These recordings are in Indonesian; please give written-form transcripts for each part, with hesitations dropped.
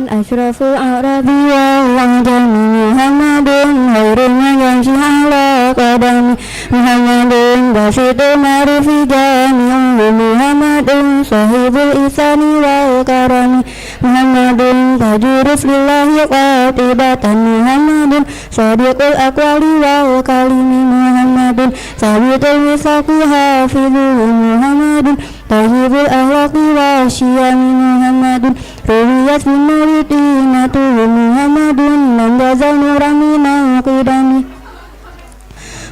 asyraful a'rabi wal ajami Muhammadun khairul man yamshi ala qadami Muhammadun basitul ma'rufi jami'u Muhammadun sahibul isani wal karami Muhammadun tajuruf lillahi qatibatan Muhammadun sadiqul aqwali wal kalimi Muhammadun sabitul misaqi hafidhu Muhammadun tayyibul ahlaqi wa syiyami Muhammadun ruwiyat min muridinatu Muhammadun membazal nuran minal qidami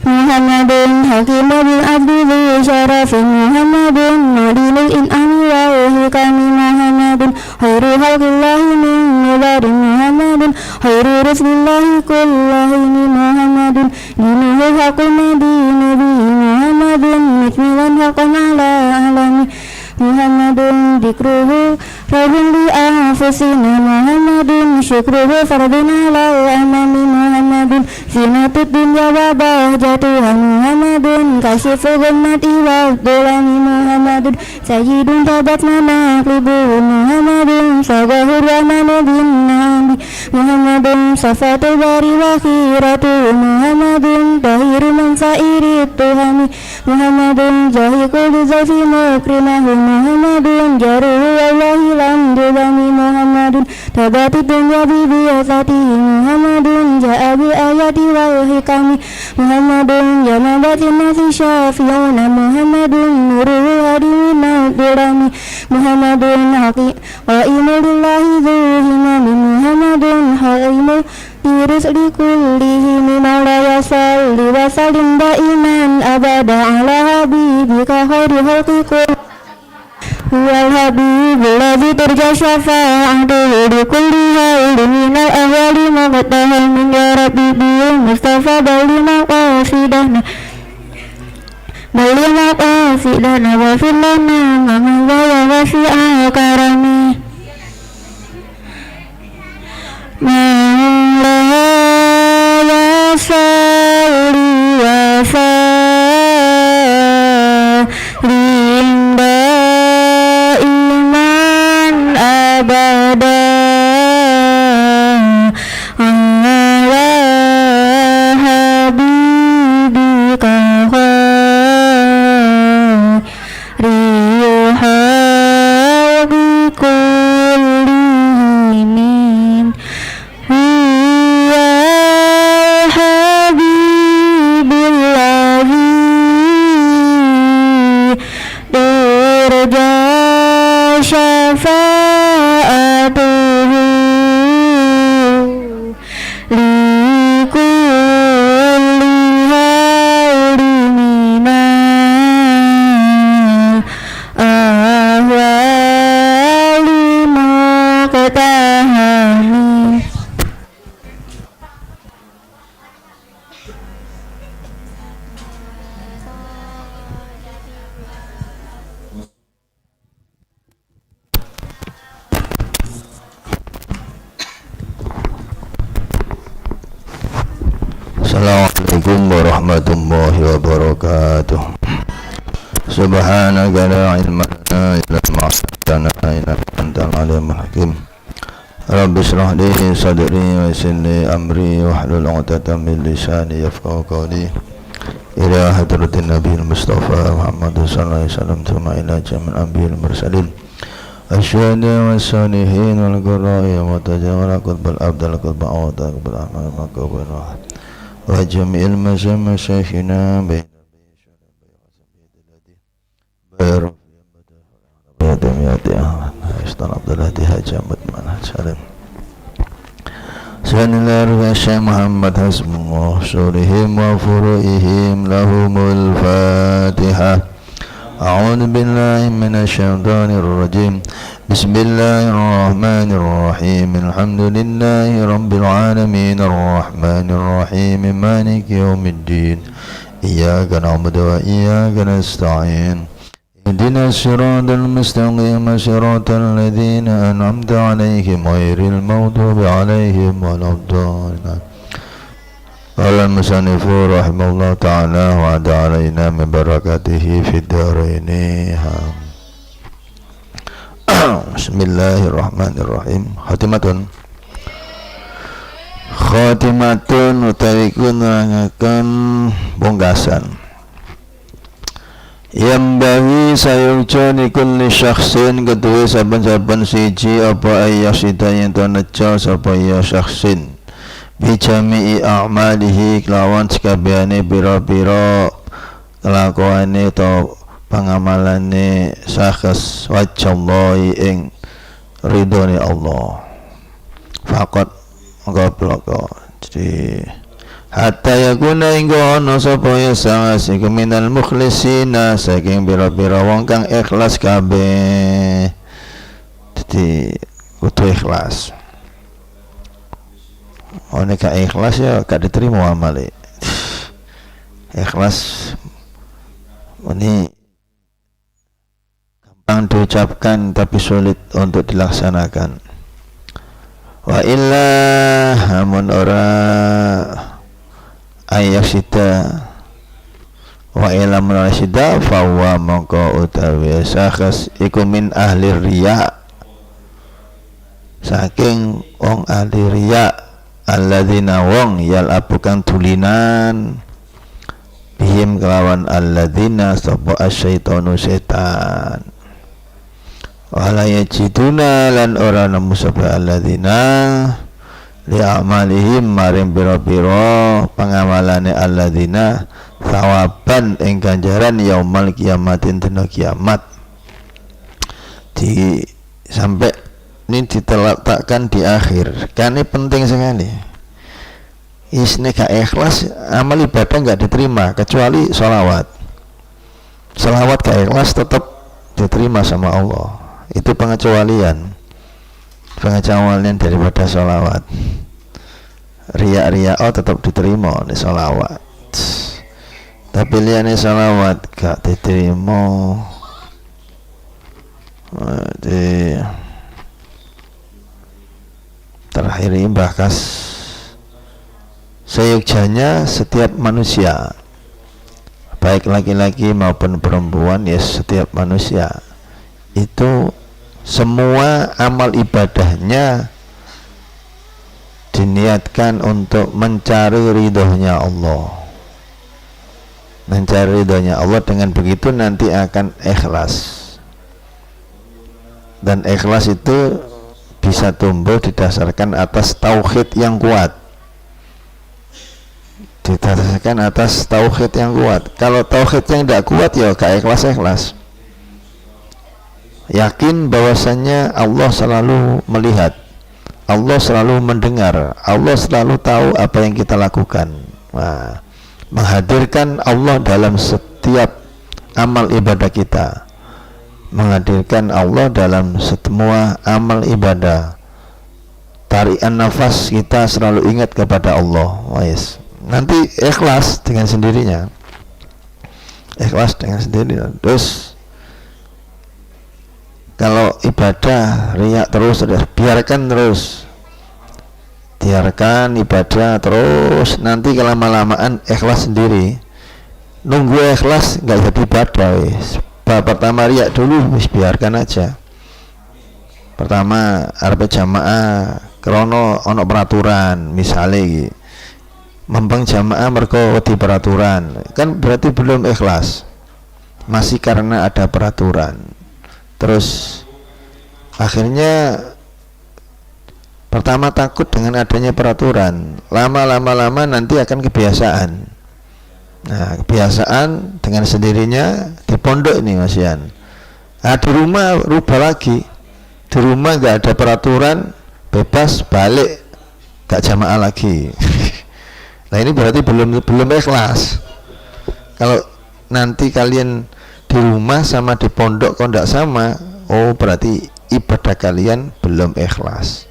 Muhammadun hakimul bil abdi bi syarafin Muhammadun madinul in'ami wal hikami Muhammadun khairu khalqillahi min mubarin Muhammadun khairu rizqillahi kullahi Muhammadun dinuhu haqqun madinu bi Muhammadun mitmilan haqqan ala alami Muhammadun dikruhu rahun li anfusina Muhammadun syukruhu fardun ala amami Muhammadun zinatud dunya wa bahjatuha Muhammadun kasyifu ghammati wa dhulami Muhammadun sayyidun tabat manaqlibu Muhammadun sagahur ramanu bin nabi Muhammadun safatul bari wa khiratu Muhammadun tahiru man sairi tuhami Muhammadun jahikul zafi mukrimahu Muhammadun jaruhu wallahi lam dulami Muhammadun tabati dunya bibiyasati Muhammadun ja'abi ayati wal hikami Muhammadun janabatin nasi syafi'una Muhammadun nuruhu hadimina durami Muhammadun haqi wa'imu lillahi zuhimami Muhammadun haimu Iris likullihi mimala yasalli wasalim da'iman abada ala habibika khairi halqikum Huwal habibul ladzi turja syafa'atuhu di kulli haulin minal ahwali maqtahal min ya rabbi bil mustafa bali maqasidana wa fillana mamma wa wasi'a karami Ma'la yasalli wa sallim abada ala habibika riyuha bikullihinin ya habibillahi turja syafa'atuhu likulli haulin minal ahwali muqtahami Assalamualaikum warahmatullahi wabarakatuh. Subhanaka la ilma lana illa ma 'allamtana innaka antal alimul hakim. Rabbi shrah li sadri wa yassir li amri wahlul 'uqdatam min lisani yafqahu qawli. Ila hadratin nabiyil mustafa Muhammad sallallahu alaihi wasallam thumma ila jamil anbiyil mursalin asyhadu wa salihin wal qurra'i wa tajawala qutbal abdal qutba wa taqbal amal maqbul wa jami'il masyayikhina baina Syekh Muhammad hasbullah surihim wa furu'ihim lahumul fatihah. A'udzu billahi minasyaitonir rajim. Bismillahirrahmanirrahim. Alhamdulillahi rabbil alamin arrahmanir rahim maliki yaumiddin. Iyyaka na'budu wa iyyaka nasta'in. اهدنا الصراط المستقيم صراط الذين أنعمت عليهم غير المغضوب عليهم ولا الضالين. قال المصنف رحمه الله تعالى وعد علينا من بركاته في الدارين. Bismillahirrahmanirrahim. Khatimatun utawi ku nerangaken pungkasan. Yang bagi sayungco nikul syakhsin kedua saben-saben siji apa ayyasida yang nejo sapa ya syakhsin bijami'i a'malihi kelawan sekabehane pira-pira kelakuane atau pangamalane syakhs wajallahi ing ridhone Allah faqat monggo jadi hatta yakuna inggo ana sapa ya syakhs iku minal mukhlisina saking pira-pira wong kang ikhlas kabeh dadi kudu ikhlas nek gak ikhlas ya gak diterima amale ikhlas ini gampang diucapkan tapi sulit untuk dilaksanakan. Wa illa hamun ora ayaksida wa illa munasida fa wa mongko utawi syakhs iku min ahli riya saking wong ahli riya alladzina wong yalabukan tulinan bihim kelawan alladzina sapa asyaitonu setan wala yajiduna lan ora nemu sapa alladzina li amalihim maring pira-pira pangamalane alladzina thawaban ing ganjaran yaumal kiamatin dina kiamat di sampai ini diletakkan di akhir kan ini penting sekali. Isne gak ikhlas amal ibadah gak diterima kecuali sholawat gak ikhlas tetap diterima sama Allah. Itu pengecualian daripada sholawat. Riya tetap diterima di sholawat tapi liane sholawat gak diterima terakhir ini bahkan seyogjanya setiap manusia baik laki-laki maupun perempuan ya setiap manusia itu semua amal ibadahnya diniatkan untuk mencari ridhonya Allah. Mencari ridhonya Allah, dengan begitu nanti akan ikhlas. Dan ikhlas itu bisa tumbuh didasarkan atas tauhid yang kuat. Didasarkan atas tauhid yang kuat. Kalau tauhid yang tidak kuat ya gak ikhlas. Yakin bahwasannya Allah selalu melihat, Allah selalu mendengar, Allah selalu tahu apa yang kita lakukan. Nah, menghadirkan Allah dalam setiap amal ibadah kita, menghadirkan Allah dalam semua amal ibadah. Tarikan nafas kita selalu ingat kepada Allah. Yes. Nanti ikhlas dengan sendirinya. Ikhlas dengan sendirinya. Terus kalau ibadah riya terus biarkan ibadah terus, nanti kelama-lamaan ikhlas sendiri. Nunggu ikhlas nggak jadi ibadah wis. Pertama riya dulu wis biarkan aja. Pertama arep jamaah krono ono peraturan misalnya mempeng jamaah mergo wedi peraturan kan berarti belum ikhlas, masih karena ada peraturan. Terus akhirnya pertama takut dengan adanya peraturan, lama nanti akan kebiasaan. Nah, kebiasaan dengan sendirinya di pondok ini Mas Yan. Nah, di rumah rubah lagi. Di rumah nggak ada peraturan, bebas balik, gak jamaah lagi. Nah, ini berarti belum ikhlas. Kalau nanti kalian di rumah sama di pondok kok tidak sama, oh berarti ibadah kalian belum ikhlas.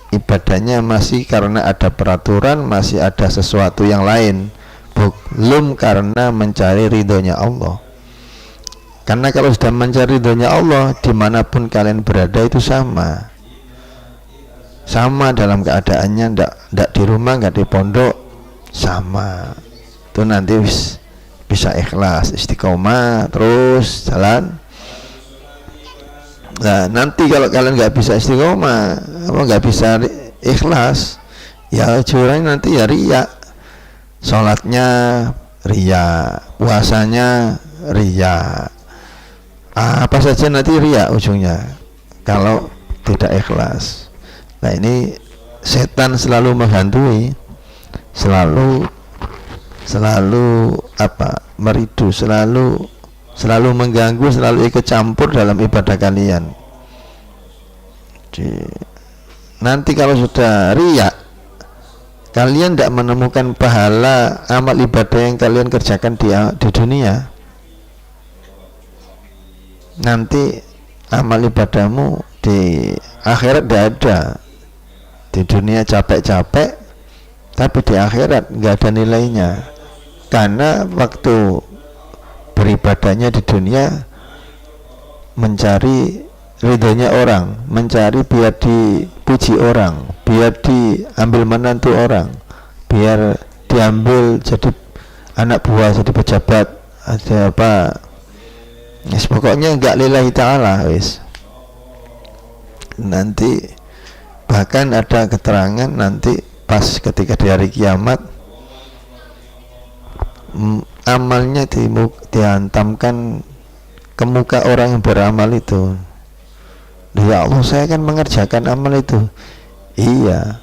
Ibadahnya masih karena ada peraturan, masih ada sesuatu yang lain, belum karena mencari ridhonya Allah. Karena kalau sudah mencari ridhonya Allah, dimanapun kalian berada itu sama dalam keadaannya, ndak di rumah, nggak di pondok, sama. Itu nanti bisa ikhlas, istiqomah terus jalan Nah, nanti kalau kalian nggak bisa istiqomah, nggak bisa ikhlas, ya curang nanti ya riya. Sholatnya riya, puasanya riya, apa saja nanti riya ujungnya kalau tidak ikhlas. Nah, ini setan selalu menghantui, selalu meridu, selalu mengganggu, selalu ikut campur dalam ibadah kalian. Nanti kalau sudah riya, kalian tidak menemukan pahala amal ibadah yang kalian kerjakan di dunia. Nanti amal ibadahmu di akhirat tidak ada. Di dunia capek-capek, tapi di akhirat nggak ada nilainya, karena waktu beribadahnya di dunia mencari ridhonya orang, mencari biar dipuji orang, biar diambil menantu orang, biar diambil jadi anak buah, jadi pejabat, ada apa, yes, pokoknya nggak lillahi ta'ala wis. Nanti bahkan ada keterangan nanti pas ketika di hari kiamat amalnya dihantamkan ke muka orang yang beramal itu. Ya Allah, saya kan mengerjakan amal itu. Iya,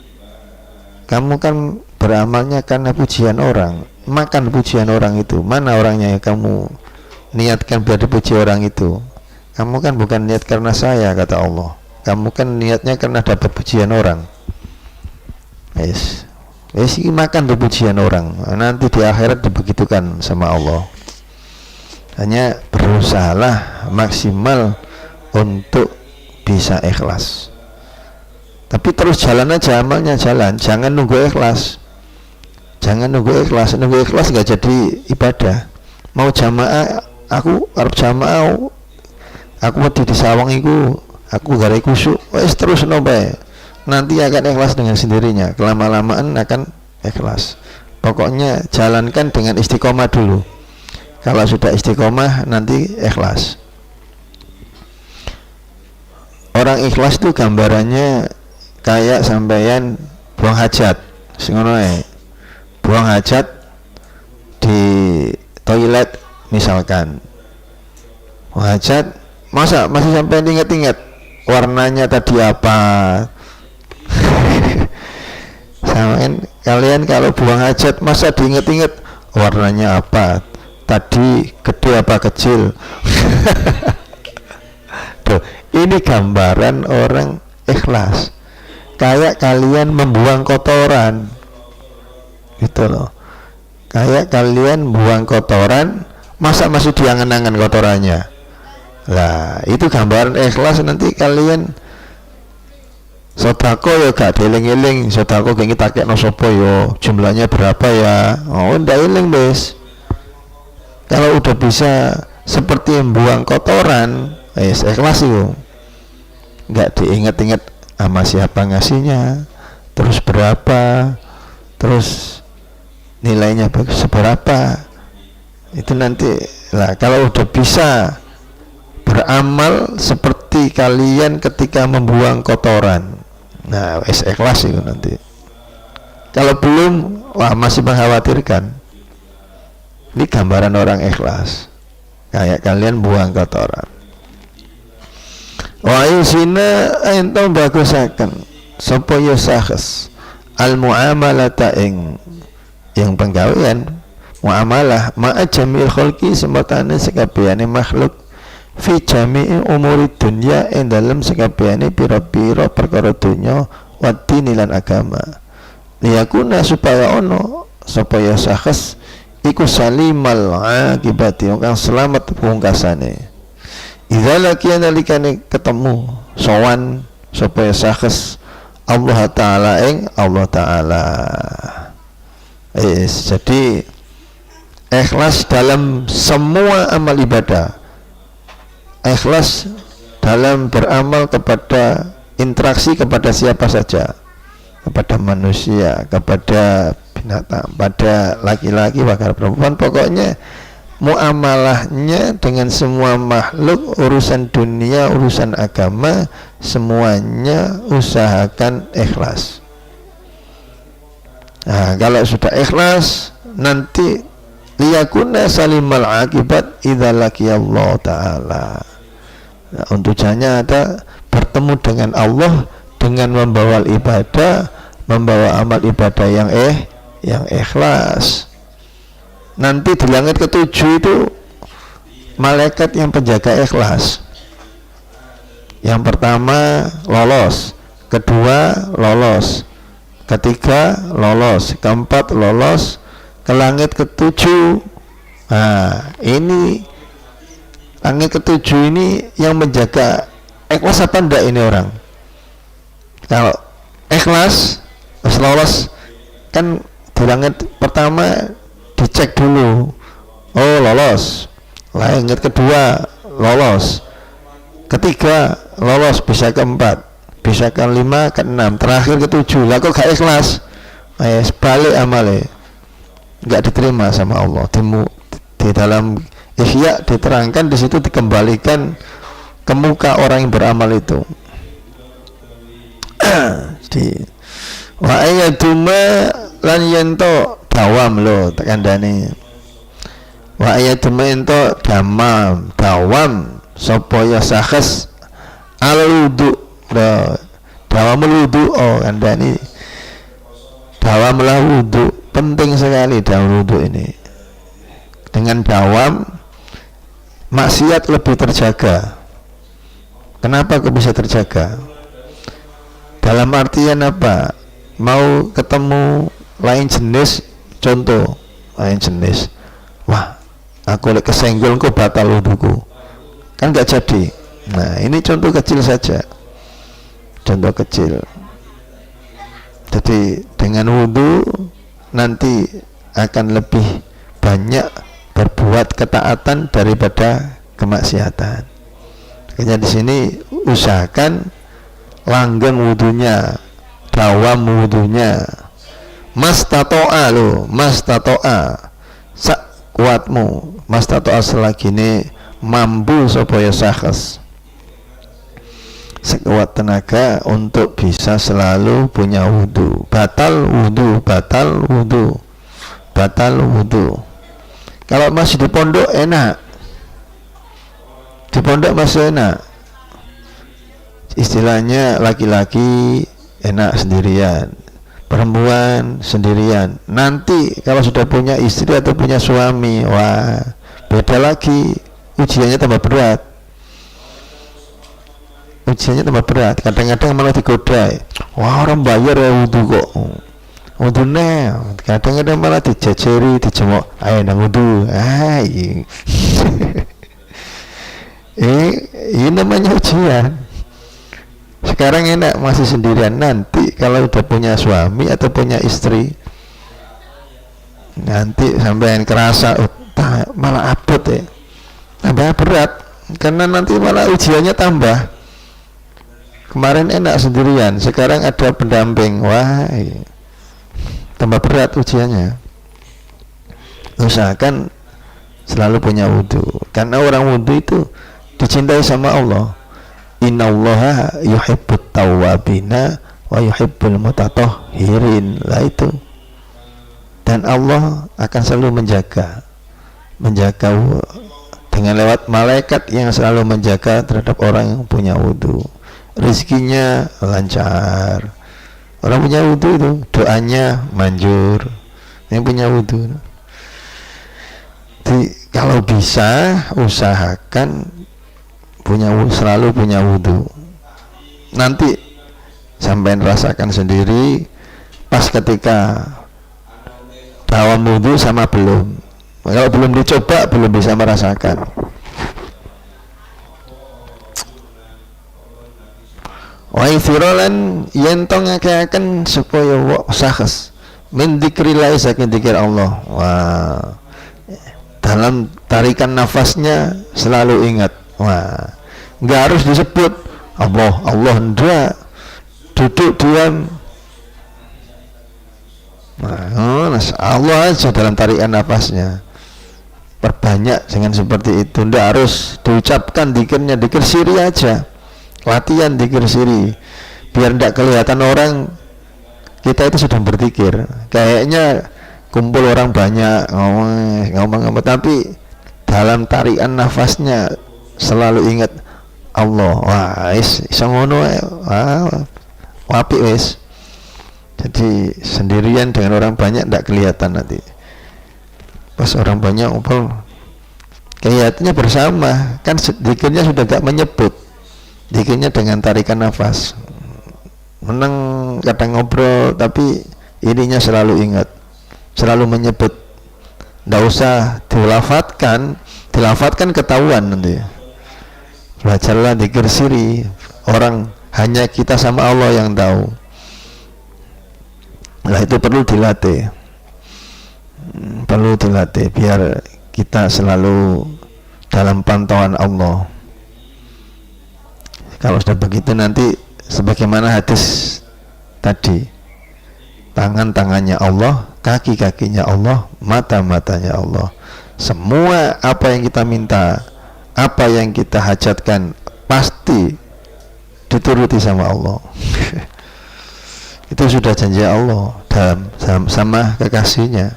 kamu kan beramalnya karena pujian orang, makan pujian orang itu. Mana orangnya yang kamu niatkan biar dipuji orang itu? Kamu kan bukan niat karena saya, kata Allah. Kamu kan niatnya karena dapat pujian orang. Yes, makan tuh pujian orang. Nanti di akhirat dibegitukan sama Allah. Hanya berusahalah maksimal untuk bisa ikhlas. Tapi terus jalan aja amalnya, jalan. Jangan nunggu ikhlas. Nunggu ikhlas nggak jadi ibadah. Mau jamaah, aku harus jamaah. Aku mau di sawang itu, aku garai kusuk, wes terus nombai. Nanti akan ikhlas dengan sendirinya. Kelama-lamaan akan ikhlas. Pokoknya jalankan dengan istiqomah dulu. Kalau sudah istiqomah nanti ikhlas. Orang ikhlas itu gambarannya kayak sampeyan buang hajat, ngono ae. Buang hajat di toilet misalkan. Buang hajat, masa masih sampai ingat-ingat warnanya tadi apa? Samain kalian kalau buang hajat masa diinget-inget warnanya apa? Tadi gede apa kecil? Tuh, ini gambaran orang ikhlas. Kayak kalian membuang kotoran, gitu loh. Kayak kalian buang kotoran, masa masih diangan-angan kotorannya? Lah, itu gambaran ikhlas. Nanti kalian sodako ya gak dieling-eling, sodako gak kita no sopo yo, jumlahnya berapa ya? Oh, ndak eling bes. Kalau udah bisa seperti membuang kotoran, ikhlas itu. Nggak diingat-ingat sama siapa ngasihnya, terus berapa, terus nilainya seberapa. Itu nanti lah, kalau udah bisa beramal seperti kalian ketika membuang kotoran, nah ikhlas itu nanti. Kalau belum, wah masih mengkhawatirkan. Ini gambaran orang ikhlas, kayak kalian buang kotoran. Wa isina ento bagusaken sapa ya sahes al muamalata ing yang penggawean muamalah ma'a jamil khalqi sematane sekabehane makhluk fi jami'i umuri dunya ing dalem sekabehane pira-pira perkara donya wa lan agama liyakuna supaya ono sapa ya sahes iku salimal akibati kang selamat pungkasane. Idza laqiya nalikane ketemu sowan supaya sahes Allah Ta'ala ing Allah Ta'ala. Jadi ikhlas dalam semua amal ibadah, ikhlas dalam beramal kepada interaksi kepada siapa saja, kepada manusia, kepada binatang, pada laki-laki, bahkan perempuan. Pokoknya muamalahnya dengan semua makhluk, urusan dunia, urusan agama, semuanya usahakan ikhlas. Nah, kalau sudah ikhlas, nanti liyakuna salimal akibat idza laqiyallahu ta'ala. Nah, tujuannya ada bertemu dengan Allah dengan membawa ibadah, membawa amal ibadah yang ikhlas. Nanti di langit ketujuh itu malaikat yang penjaga ikhlas. Yang pertama lolos, kedua lolos, ketiga lolos, keempat lolos, ke langit ketujuh. Nah, ini langit ketujuh ini yang menjaga ikhlas apa enggak ini orang? Kalau ikhlas, lolos, kan di langit pertama dicek dulu, oh lolos, langit kedua lolos, ketiga lolos, bisa keempat, bisa ke lima, ke enam, terakhir ketujuh. Lah kok gak ikhlas, balik amalnya, nggak diterima sama Allah. Di dalam Ihya diterangkan, di situ dikembalikan ke muka orang yang beramal itu. Di wa ayatuma lan yento dawam lo tekandane, wa ayatuma ento dawam sapa ya sakhs al wudu, dawam wudu. Oh kandani dawamlah wudu, penting sekali dawam wudu ini. Dengan dawam maksiat lebih terjaga. Kenapa kok bisa terjaga? Dalam artian apa? Mau ketemu lain jenis, contoh lain jenis, wah aku lek kesenggol kok batal wuduku, kan gak jadi. Nah ini contoh kecil saja, contoh kecil. Jadi dengan wudu nanti akan lebih banyak berbuat ketaatan daripada kemaksiatan. Makanya di sini usahakan langgeng wudunya, dawam wudunya, mastato'a lo, mastato'a sak kuatmu, mastato'a selagi ini mampu supaya sakhs sekuat tenaga untuk bisa selalu punya wudu. Batal wudu, batal wudu, batal wudu. Kalau masih di pondok enak, di pondok masih enak, istilahnya laki-laki enak sendirian, perempuan sendirian. Nanti kalau sudah punya istri atau punya suami, wah beda lagi, ujiannya tambah berat, ujiannya tambah berat. Kadang-kadang malah digoda, wah orang bayar ya wudu kok, wudu nih. Kadang-kadang malah dijajari, dijemok, ayo nang wudu, ini namanya ujian. Sekarang enak masih sendirian, nanti kalau udah punya suami atau punya istri, nanti sampai kerasa malah abot ya, tambah berat, karena nanti malah ujiannya tambah. Kemarin enak sendirian, sekarang ada pendamping, wah tambah berat ujiannya. Usahakan selalu punya wudu, karena orang wudu itu dicintai sama Allah. Innallaha yuhibbut tawwabina wa yuhibbul mutatahhirin. Lah itu. Dan Allah akan selalu menjaga dengan lewat malaikat yang selalu menjaga terhadap orang yang punya wudu. Rezekinya lancar. Orang punya wudu itu doanya manjur. Yang punya wudu. Jadi kalau bisa usahakan selalu punya wudu. Nanti sampai rasakan sendiri pas ketika dawam wudu sama belum. Kalau belum dicoba belum bisa merasakan. Wa ithirolan yentong akan supaya wa sakhs min dzikrillah saking dzikir Allah. Wah. Dalam tarikan nafasnya selalu ingat. Wah. Enggak harus disebut Allah, Allah enggak. Duduk diam. Nah, Allah aja dalam tarikan nafasnya. perbanyak dengan seperti itu. Tidak harus diucapkan dikirnya, dikir siri aja, latihan dikir siri biar tidak kelihatan orang kita itu sedang berzikir. Kayaknya kumpul orang banyak ngomong tapi dalam tarikan nafasnya selalu ingat Allah. Wah, iso ngono apik wis. Jadi sendirian dengan orang banyak tidak kelihatan nanti. Pas orang banyak ngumpul kelihatannya bersama, kan zikirnya sudah tidak menyebut. Zikirnya dengan tarikan nafas. Menang kadang ngobrol tapi ininya selalu ingat, selalu menyebut. Tidak usah dilafatkan ketahuan nanti. Belajarlah zikir siri, orang hanya kita sama Allah yang tahu. Nah itu perlu dilatih, biar kita selalu dalam pantauan Allah. Kalau sudah begitu nanti sebagaimana hadis tadi, tangan-tangannya Allah, kaki-kakinya Allah, mata-matanya Allah. Semua apa yang kita minta, apa yang kita hajatkan pasti dituruti sama Allah. Itu sudah janji Allah dalam sama kekasihnya.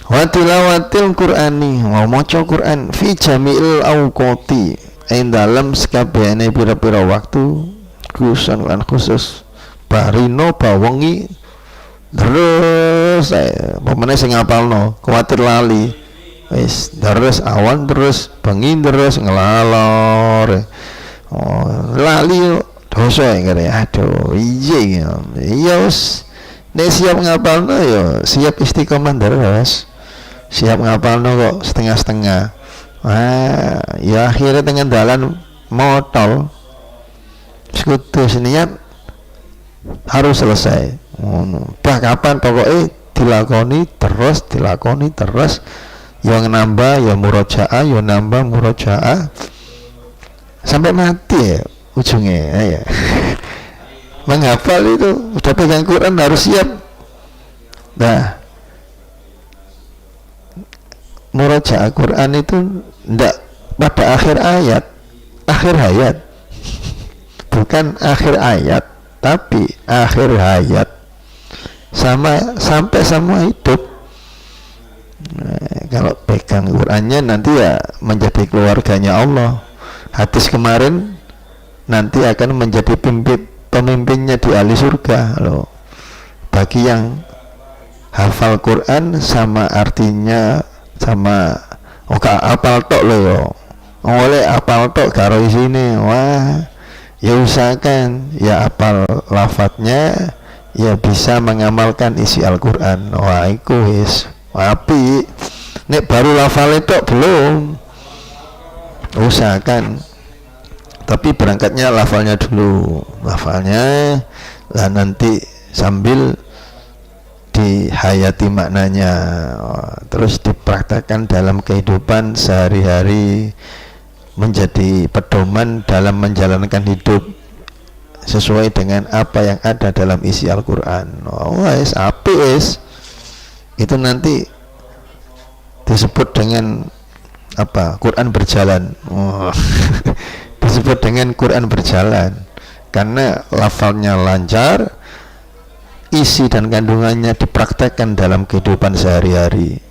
Wa tilawatil Qur'ani, wa maca Quran fi jami'il awqati, dalam sekabehane pira-pira waktu khusus barino bawengi terus pemene sing ngapalno kuwatir lali wis terus awan terus bengi terus ngelalor lali dosa ngene aduh iya wis nek siap ngapalno ya siap istiqomah terus siap ngapalno kok setengah-setengah. Ya akhirnya dengan dalan motol sekutu niat harus selesai. Bah kapan pokoknya dilakoni terus yang nambah ya murojaah, ya nambah murojaah sampai mati ya ujungnya ya. Menghafal itu udah pegang Quran harus siap. Nah, murojaah Quran itu ndak pada akhir hayat, bukan akhir ayat, tapi akhir hayat, sampai semua hidup. Kalau pegang Qurannya nanti ya menjadi keluarganya Allah. Hadis kemarin nanti akan menjadi pemimpinnya di ahli surga loh. Bagi yang hafal Quran sama artinya sama apal tok lo yo, oleh apal tok karo isine, wah ya usahakan ya apal lafadznya, ya bisa mengamalkan isi Al-Quran. Wah iku wis api. Nek baru lafal tok belum, usahakan tapi berangkatnya lafalnya dulu, lah nanti sambil dihayati maknanya, terus dipraktekkan dalam kehidupan sehari-hari, menjadi pedoman dalam menjalankan hidup sesuai dengan apa yang ada dalam isi Al-Quran. Wes api wes, itu nanti disebut dengan apa? Quran berjalan. Disebut dengan Quran berjalan karena lafalnya lancar, isi dan kandungannya dipraktekkan dalam kehidupan sehari-hari.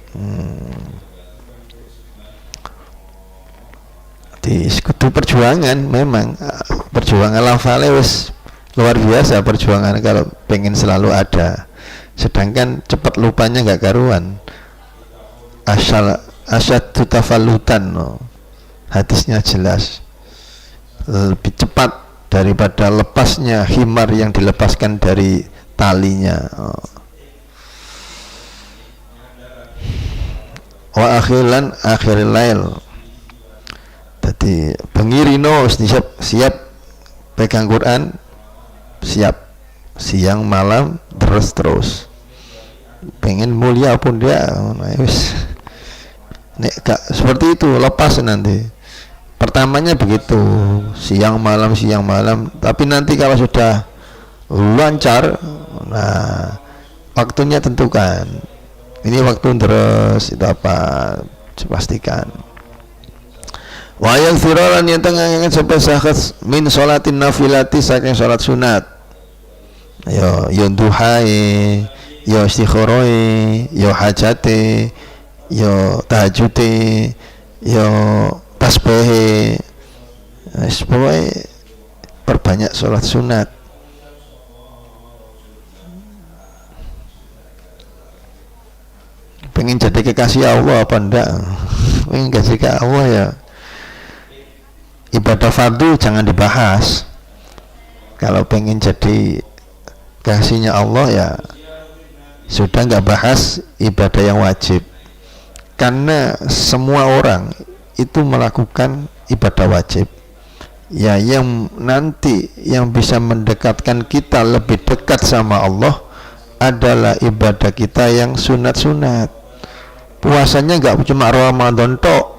Di sekutu perjuangan, memang perjuangan lafalnya wis luar biasa perjuangan kalau pengen selalu ada. Sedangkan cepat lupanya nggak karuan. Asyaddu tafallutan, hadisnya jelas, lebih cepat daripada lepasnya himar yang dilepaskan dari talinya. Wa akhilan akhiril lail, jadi pengirino siap pegang Quran, siap siang malam terus pengen mulia pun dia wis nek gak seperti itu lepas nanti. Pertamanya begitu siang malam, tapi nanti kalau sudah lancar, nah waktunya tentukan Ini waktu terus itu apa? Pastikan. Wa yaghfiralan yang tengah sampai sahat min sholatin nafilati saking sholat sunat. Yo duhae, yo istikharoi, yo hajate, yo tahajute, yo tasbih. Pokoknya perbanyak sholat sunat. Pengen jadi kekasih Allah apa enggak? Pengen kasih ke Allah ya. Ibadah fardu jangan dibahas. Kalau pengen jadi kasihnya Allah ya sudah nggak bahas ibadah yang wajib. Karena semua orang itu melakukan ibadah wajib. Ya yang nanti yang bisa mendekatkan kita lebih dekat sama Allah adalah ibadah kita yang sunat-sunat. Puasanya nggak cuma Ramadan tok,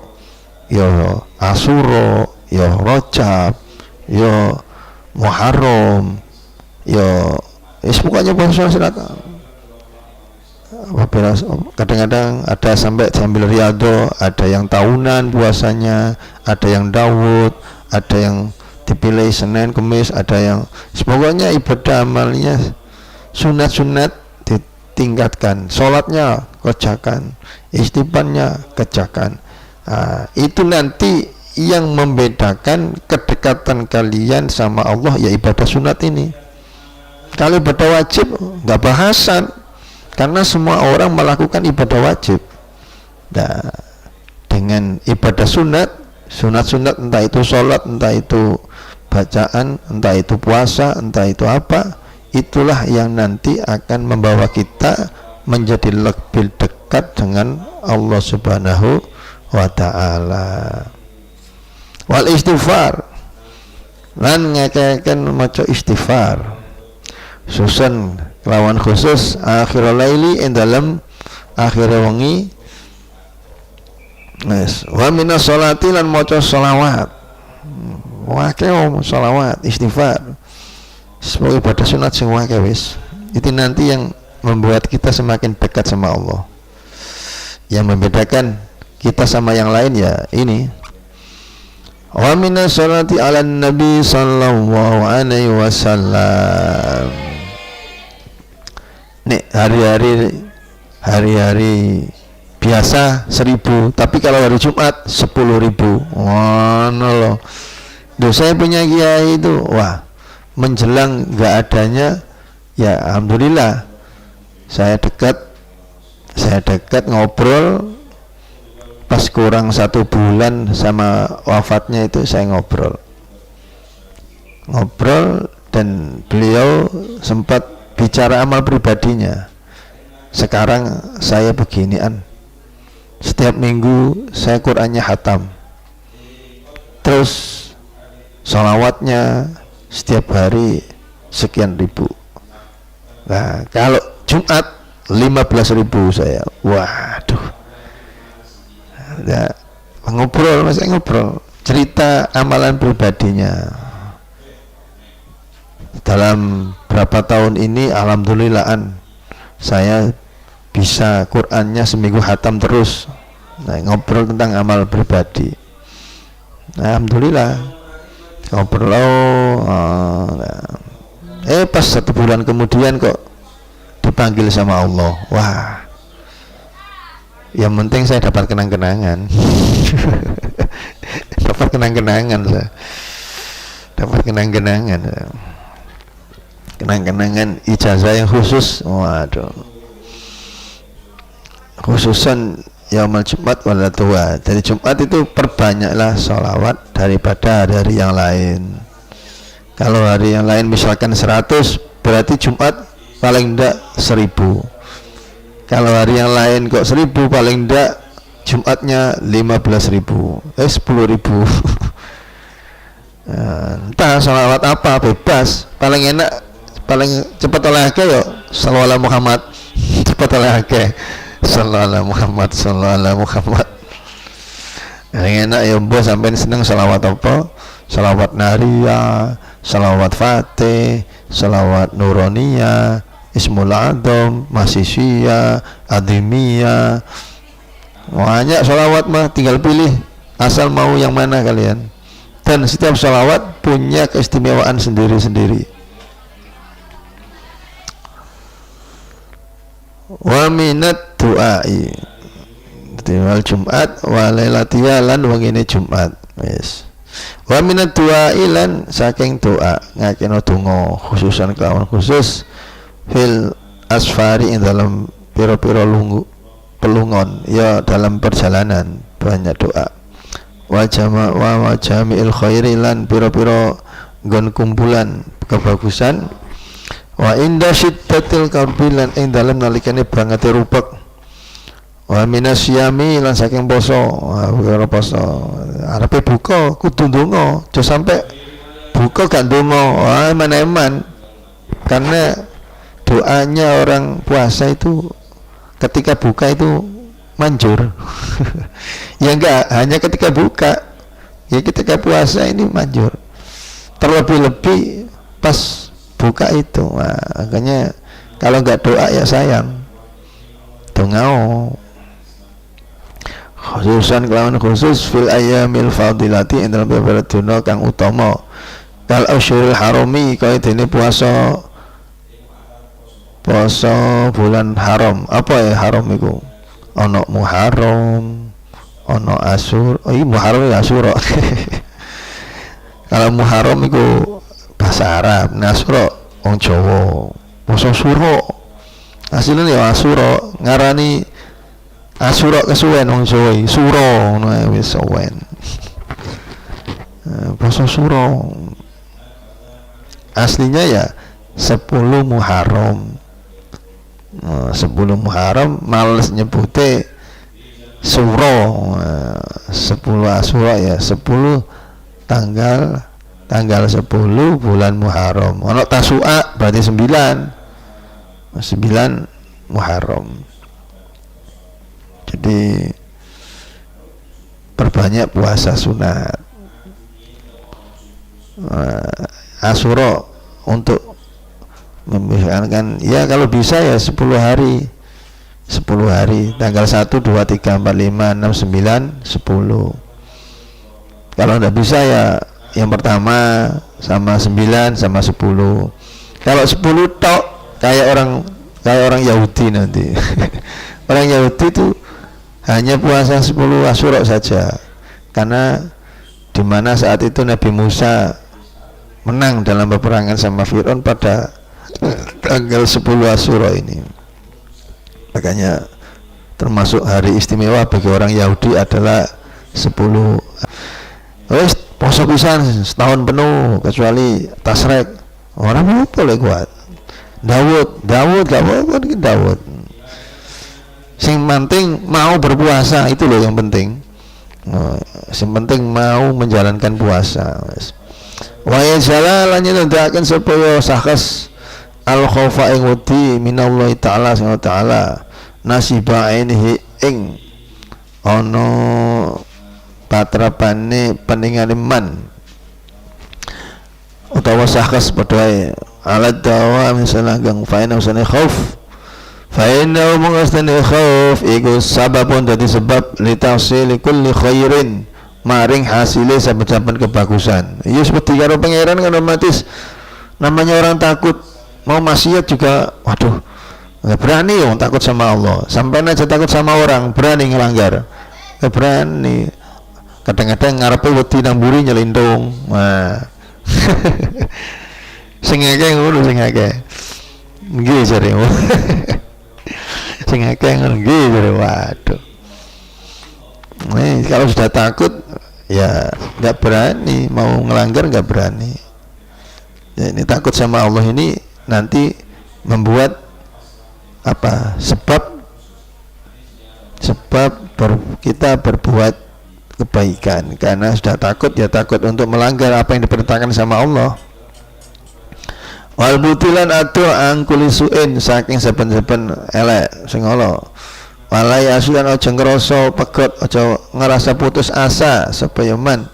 yo Asyura, yo Rajab, yo Muharram, yo pokoknya puasa sunat. Kadang-kadang ada sambil riyadho, ada yang tahunan puasanya, ada yang Daud, ada yang dipilih Senin, Kamis, ada yang pokoknya ibadah amalnya sunat-sunat ditingkatkan, sholatnya kerjakan, istighfarnya kerjakan. Itu nanti yang membedakan kedekatan kalian sama Allah ya ibadah sunat ini. Kalau ibadah wajib nggak bahasan, karena semua orang melakukan ibadah wajib. Nah, dengan ibadah sunat entah itu sholat, entah itu bacaan, entah itu puasa, entah itu apa, itulah yang nanti akan membawa kita menjadi lebih dekat dengan Allah Subhanahu wa ta'ala. Wal istighfar lan ngekeken maca istighfar susun kelawan khusus akhirul laili ing dalem akhir wengi. Wa minas sholati lan maca sholawat. Wae sholawat istighfar. Sebagai ibadah sunat semua wis. Itu nanti yang membuat kita semakin dekat sama Allah. Yang membedakan kita sama yang lain ya ini. Wa minas sholati ala nabi sallallahu alaihi wasallam. Nek hari-hari biasa 1000, tapi kalau hari Jumat 10.000. Ngono loh. Saya punya kiai itu, wah, menjelang nggak adanya ya alhamdulillah saya dekat ngobrol pas kurang 1 bulan sama wafatnya itu saya ngobrol dan beliau sempat bicara amal pribadinya. Sekarang saya beginian, setiap minggu saya Qur'annya khatam, terus sholawatnya setiap hari sekian ribu. Nah kalau Jumat 15.000 saya. Waduh. Nah, ngobrol cerita amalan pribadinya. Dalam berapa tahun ini alhamdulillahan saya bisa Qur'annya seminggu khatam terus. Nah, ngobrol tentang amal pribadi. Nah, alhamdulillah ngobrol. Pas 1 bulan kemudian kok dipanggil sama Allah. Wah, yang penting saya dapat kenang-kenangan. dapat kenang-kenangan ijazah yang khusus. Waduh, khususan yaumul Jumat wal tua. Dari Jumat itu perbanyaklah sholawat daripada hari-hari yang lain. Kalau hari yang lain misalkan 100, berarti Jumat paling enggak 1000. Kalau hari yang lain kok 1000, paling enggak Jumatnya 15.000, 10.000. Entah sholawat apa bebas, paling enak, paling cepat oleh akeh yo sallallahu Muhammad, cepat oleh akeh sallallahu Muhammad. Yang enak ya mbok sampean seneng sholawat apa? Sholawat Naria, sholawat Fatih, sholawat Nuroniyah, Ismul Adzam, Masisiyah, Adhimiyah, banyak sholawat mah, tinggal pilih asal mau yang mana kalian. Dan setiap sholawat punya keistimewaan sendiri-sendiri. Wa minat du'ai wal Jumat wa lailatia lan wengine Jumat. Yes. Wa minat du'ai lan saking doa ngakeno donga khususan kelawan khusus fil asfari ing dalam piro-piro pelungon ya dalam perjalanan banyak doa. Wa jami'il khairi lan piro-piro nggon kumpulan kebagusan. Wa inda syiddatil karbi lan ing dalam nalikane bangate rupek. Wa minasyami lan saking poso, karo poso arepe buka kudu ndonga, aja sampai buka gak ndonga, eman-eman. Karena doanya orang puasa itu ketika buka itu manjur. Ya enggak hanya ketika buka, ya ketika puasa ini manjur. Terlebih-lebih pas buka itu. Nah, makanya kalau enggak doa ya sayang. Dongao khususan kelawan khusus fil ayyamil fadilati ing dalam beberapa dina kang utama kal asyuril harami kaya dene puasa bulan haram. Apa ya haram iku? Ana Muharram, ana Asyura. Oh iya Muharram ya Asyura. Kalau Muharram iku bahasa Arab, nah Asyura wong Jawa. Puasa Syura. Asline ya Asyura, ngarani Asyura kesuwen wong Jawa, Sura ngono wis suwen. Puasa Syura. Aslinya ya 10 Muharram. 10 Muharram males nyebute Sura. 10 Asyura ya 10 tanggal 10 bulan Muharram. Ono Tasu'a berarti 9 Muharram. Jadi perbanyak puasa sunat. Asyura untuk membiasakan ya kalau bisa ya 10 hari tanggal 1, 2, 3, 4, 5, 6, 9, 10. Kalau tidak bisa ya yang pertama sama 9 sama 10. Kalau 10 tok kayak orang Yahudi nanti. Orang Yahudi itu hanya puasa 10 Asyura saja, karena dimana saat itu Nabi Musa menang dalam peperangan sama Fir'aun pada tanggal 10 Asyura ini. Makanya termasuk hari istimewa bagi orang Yahudi adalah 10. Wes poso pisan setahun penuh kecuali Tasrek. Orang boleh kuat. Daud gak apa-apa Daud. Sing penting mau berpuasa, itu loh yang penting. Sing penting mau menjalankan puasa. Wa yajalan nyedakaken supaya sakas al khaufa ing wedi minallahi taala subhanahu wa taala nasiba ainihi ing ana patrapane peningane man utawa sakas padha alat dawa misalnya gang faina usane khauf faina mungastani khauf iku sababun dadi sebab litahsil kulli khairin maring hasile saben-saben kebagusan. Ya seperti karo pangeran kan otomatis namanya orang takut mau maksiat juga waduh nggak berani ya takut sama Allah. Sampai aja takut sama orang berani ngelanggar. Nggak berani. Kadang-kadang ngarepe wedi nang mburi nyelindung. Nah. Sing akeh ngono sing akeh. Nggih jare. Sing akeh ngono nggih jare waduh. Nih kalau sudah takut ya nggak berani, mau ngelanggar nggak berani. Ya, ini takut sama Allah ini nanti membuat apa? Sebab kita berbuat kebaikan karena sudah takut ya takut untuk melanggar apa yang diperintahkan sama Allah. Wal butilan atu angkuli suin saking saben-saben elek sing Allah. Walai asulan aja ngerasa pegot, aja ngerasa putus asa supaya man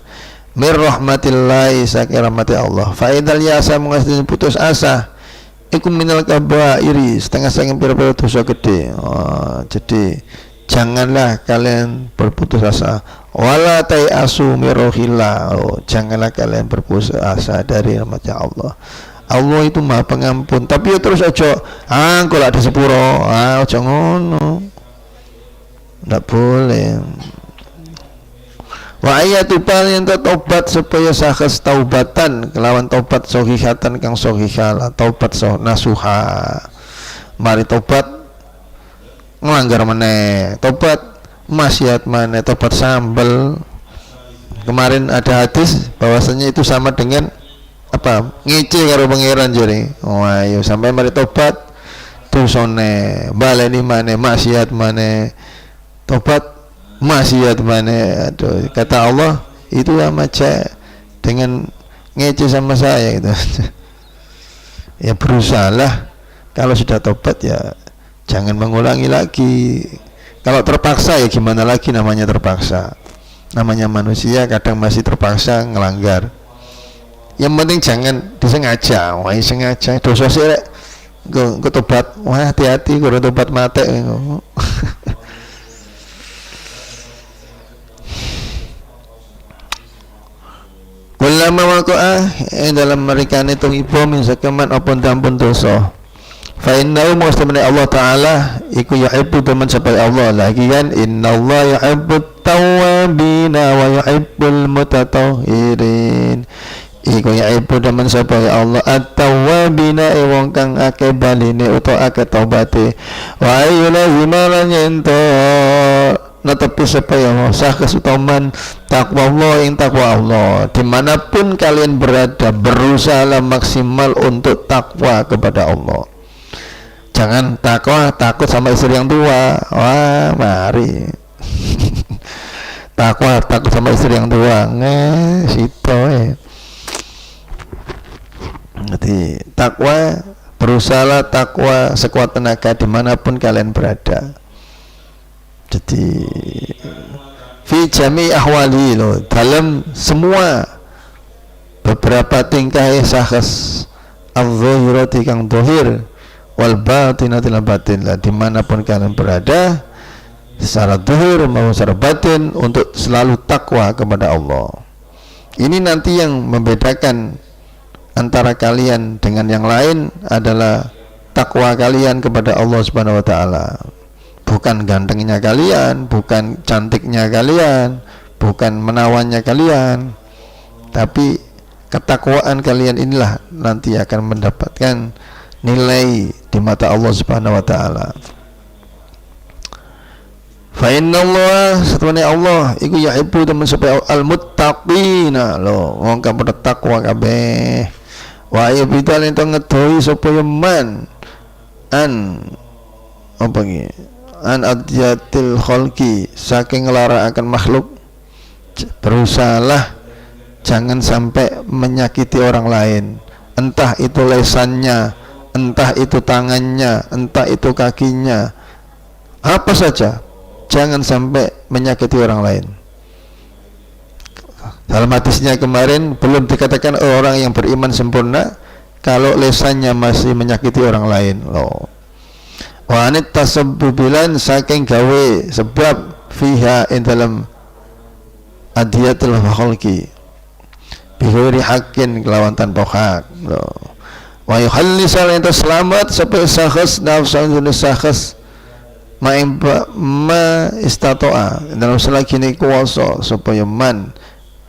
mir rahmatillahi saking rahmati Allah. Fa idal yasa mengasih putus asa iku minal kabairi, setengah saking pira-pira dosa gede. Jadi janganlah kalian berputus asa. Wala tayasu mirohillah. Janganlah kalian berputus asa dari rahmatnya Allah. Allah itu Maha Pengampun. Tapi ya terus aja kalau ada sepuro, aja ngono. Nggak boleh. Wa ayatu yang taubat supaya sakhas taubatan kelawan taubat sohihatan kang sohihala, taubat nasuha. Mari taubat ngelanggar meneh, taubat maksiat meneh, taubat sambel. Kemarin ada hadis bahwasanya itu sama dengan apa? Ngece karo pangeran jare. Ayo sampai mari taubat dosane, baleni maneh maksiat maneh. Taubat maksiat mana, aduh, kata Allah itu sama aja dengan ngece sama saya gitu. Ya berusahalah, kalau sudah tobat ya jangan mengulangi lagi. Kalau terpaksa ya gimana lagi, namanya terpaksa, namanya manusia kadang masih terpaksa ngelanggar. Yang penting jangan disengaja. Wah sengaja dosa sih rek ke tobat, wah hati-hati kalau tobat mate. Ulama waqa'ah dalam mereka itu ibu min sakaman apun dampun dosa. Fa innahu mustamani Allah Ta'ala iku yuhibbu teman sampai Allah lagi kan, innallaha yuhibbut tawwabina wa yuhibbul mutatahhirin. Iku yuhibbu teman sampai Allah at-tawwabina wong kang akeh baline utawa akeh taubate wa yulazima lan ento natapi supaya sah kesutoman takwa Allah yang takwa Allah. Dimanapun kalian berada, berusahalah maksimal untuk takwa kepada Allah. Jangan takut sama istri yang tua. Wah mari takut sama istri yang tua situ Jadi takwa, berusahalah takwa sekuat tenaga dimanapun kalian berada. Jadi fi jami ahwali loh, dalam semua beberapa tingkah sakhs al-zahirati kang zahir wal batinati lan batin lah, dimanapun kalian berada secara zahir maupun secara batin untuk selalu takwa kepada Allah. Ini nanti yang membedakan antara kalian dengan yang lain adalah takwa kalian kepada Allah Subhanahu wa taala. Bukan gantengnya kalian, bukan cantiknya kalian, bukan menawannya kalian, tapi ketakwaan kalian inilah nanti akan mendapatkan nilai di mata Allah Subhanahu wa taala. Fa innallaha satune Allah iku yuhibbu temen supaya al-muttaqina lho, wong kang bertakwa kabeh. Wa yabidal ento ngedoi supaya man an apa iki? An adyatil khalqi, saking ngelarakaken makhluk. Berusahalah jangan sampai menyakiti orang lain, entah itu lesannya, entah itu tangannya, entah itu kakinya, apa saja, jangan sampai menyakiti orang lain. Dalam hadisnya kemarin belum dikatakan orang yang beriman sempurna kalau lesannya masih menyakiti orang lain loh. Wanit tasabbubilan saking gawe sebab fiha in dalam adiyatul khalqi bihuri hakin kelawan tanpa hak. Wa yuhallisal ento selamat sampai sakhs nafsan dunia sakhs ma istatoa dalam selagi ni kuasa supaya man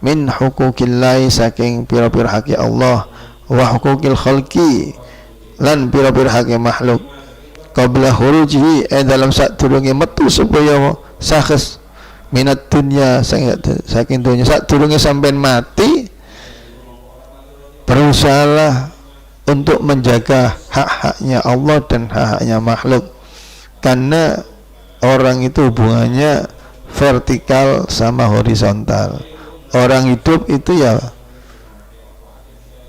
min huquqillahi saking pira-pira hak Allah wa huquqil khalqi lan pira-pira hak makhluk qabla hurujihi dalam saat turunnya metu supaya sakhs minat dunia saking dunia saat turunnya sampai mati. Berusahalah untuk menjaga hak-haknya Allah dan hak-haknya makhluk, karena orang itu hubungannya vertikal sama horizontal. Orang hidup itu ya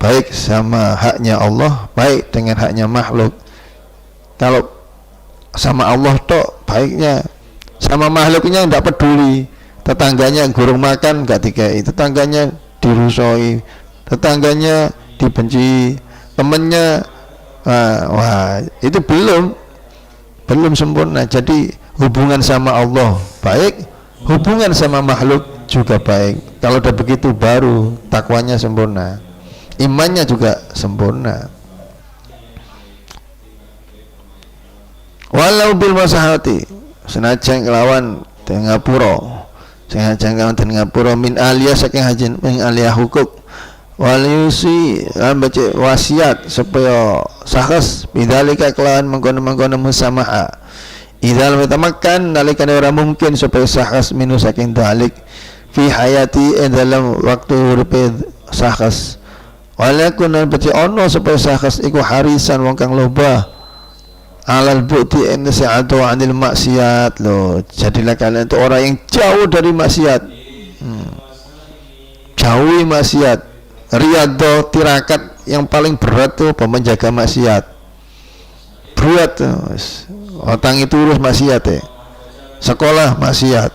baik sama haknya Allah, baik dengan haknya makhluk. Kalau sama Allah tok baiknya, sama makhluknya tidak peduli. Tetangganya gurung makan nggak dikai, tetangganya dirusoi, tetangganya dibenci, temennya Wah, itu belum sempurna. Jadi hubungan sama Allah baik, hubungan sama makhluk juga baik. Kalau udah begitu baru takwanya sempurna, imannya juga sempurna. Walau bil masahati, senajan kelawan tengapura, senajan kelawan tengapura min aliyah saking hajin min aliyah hukuk wal yusi lan baca wasiat supaya sakhs bidzalika kelawan mengkono-mengkono musamaha idzal mutamakan nalikane ora mungkin supaya sakhs minu saking dalik fi hayati dalam waktu uripe sakhs walakin baca ono supaya sakhs iku harisan wong kang loba alal bukti nasi'atu anil maksiat. Loh, jadilah kalian itu orang yang jauh dari maksiat, jauhi maksiat. Riyadho tirakat yang paling berat tuh menjaga maksiat, berat tuh. Otang itu urus maksiat ya, sekolah maksiat,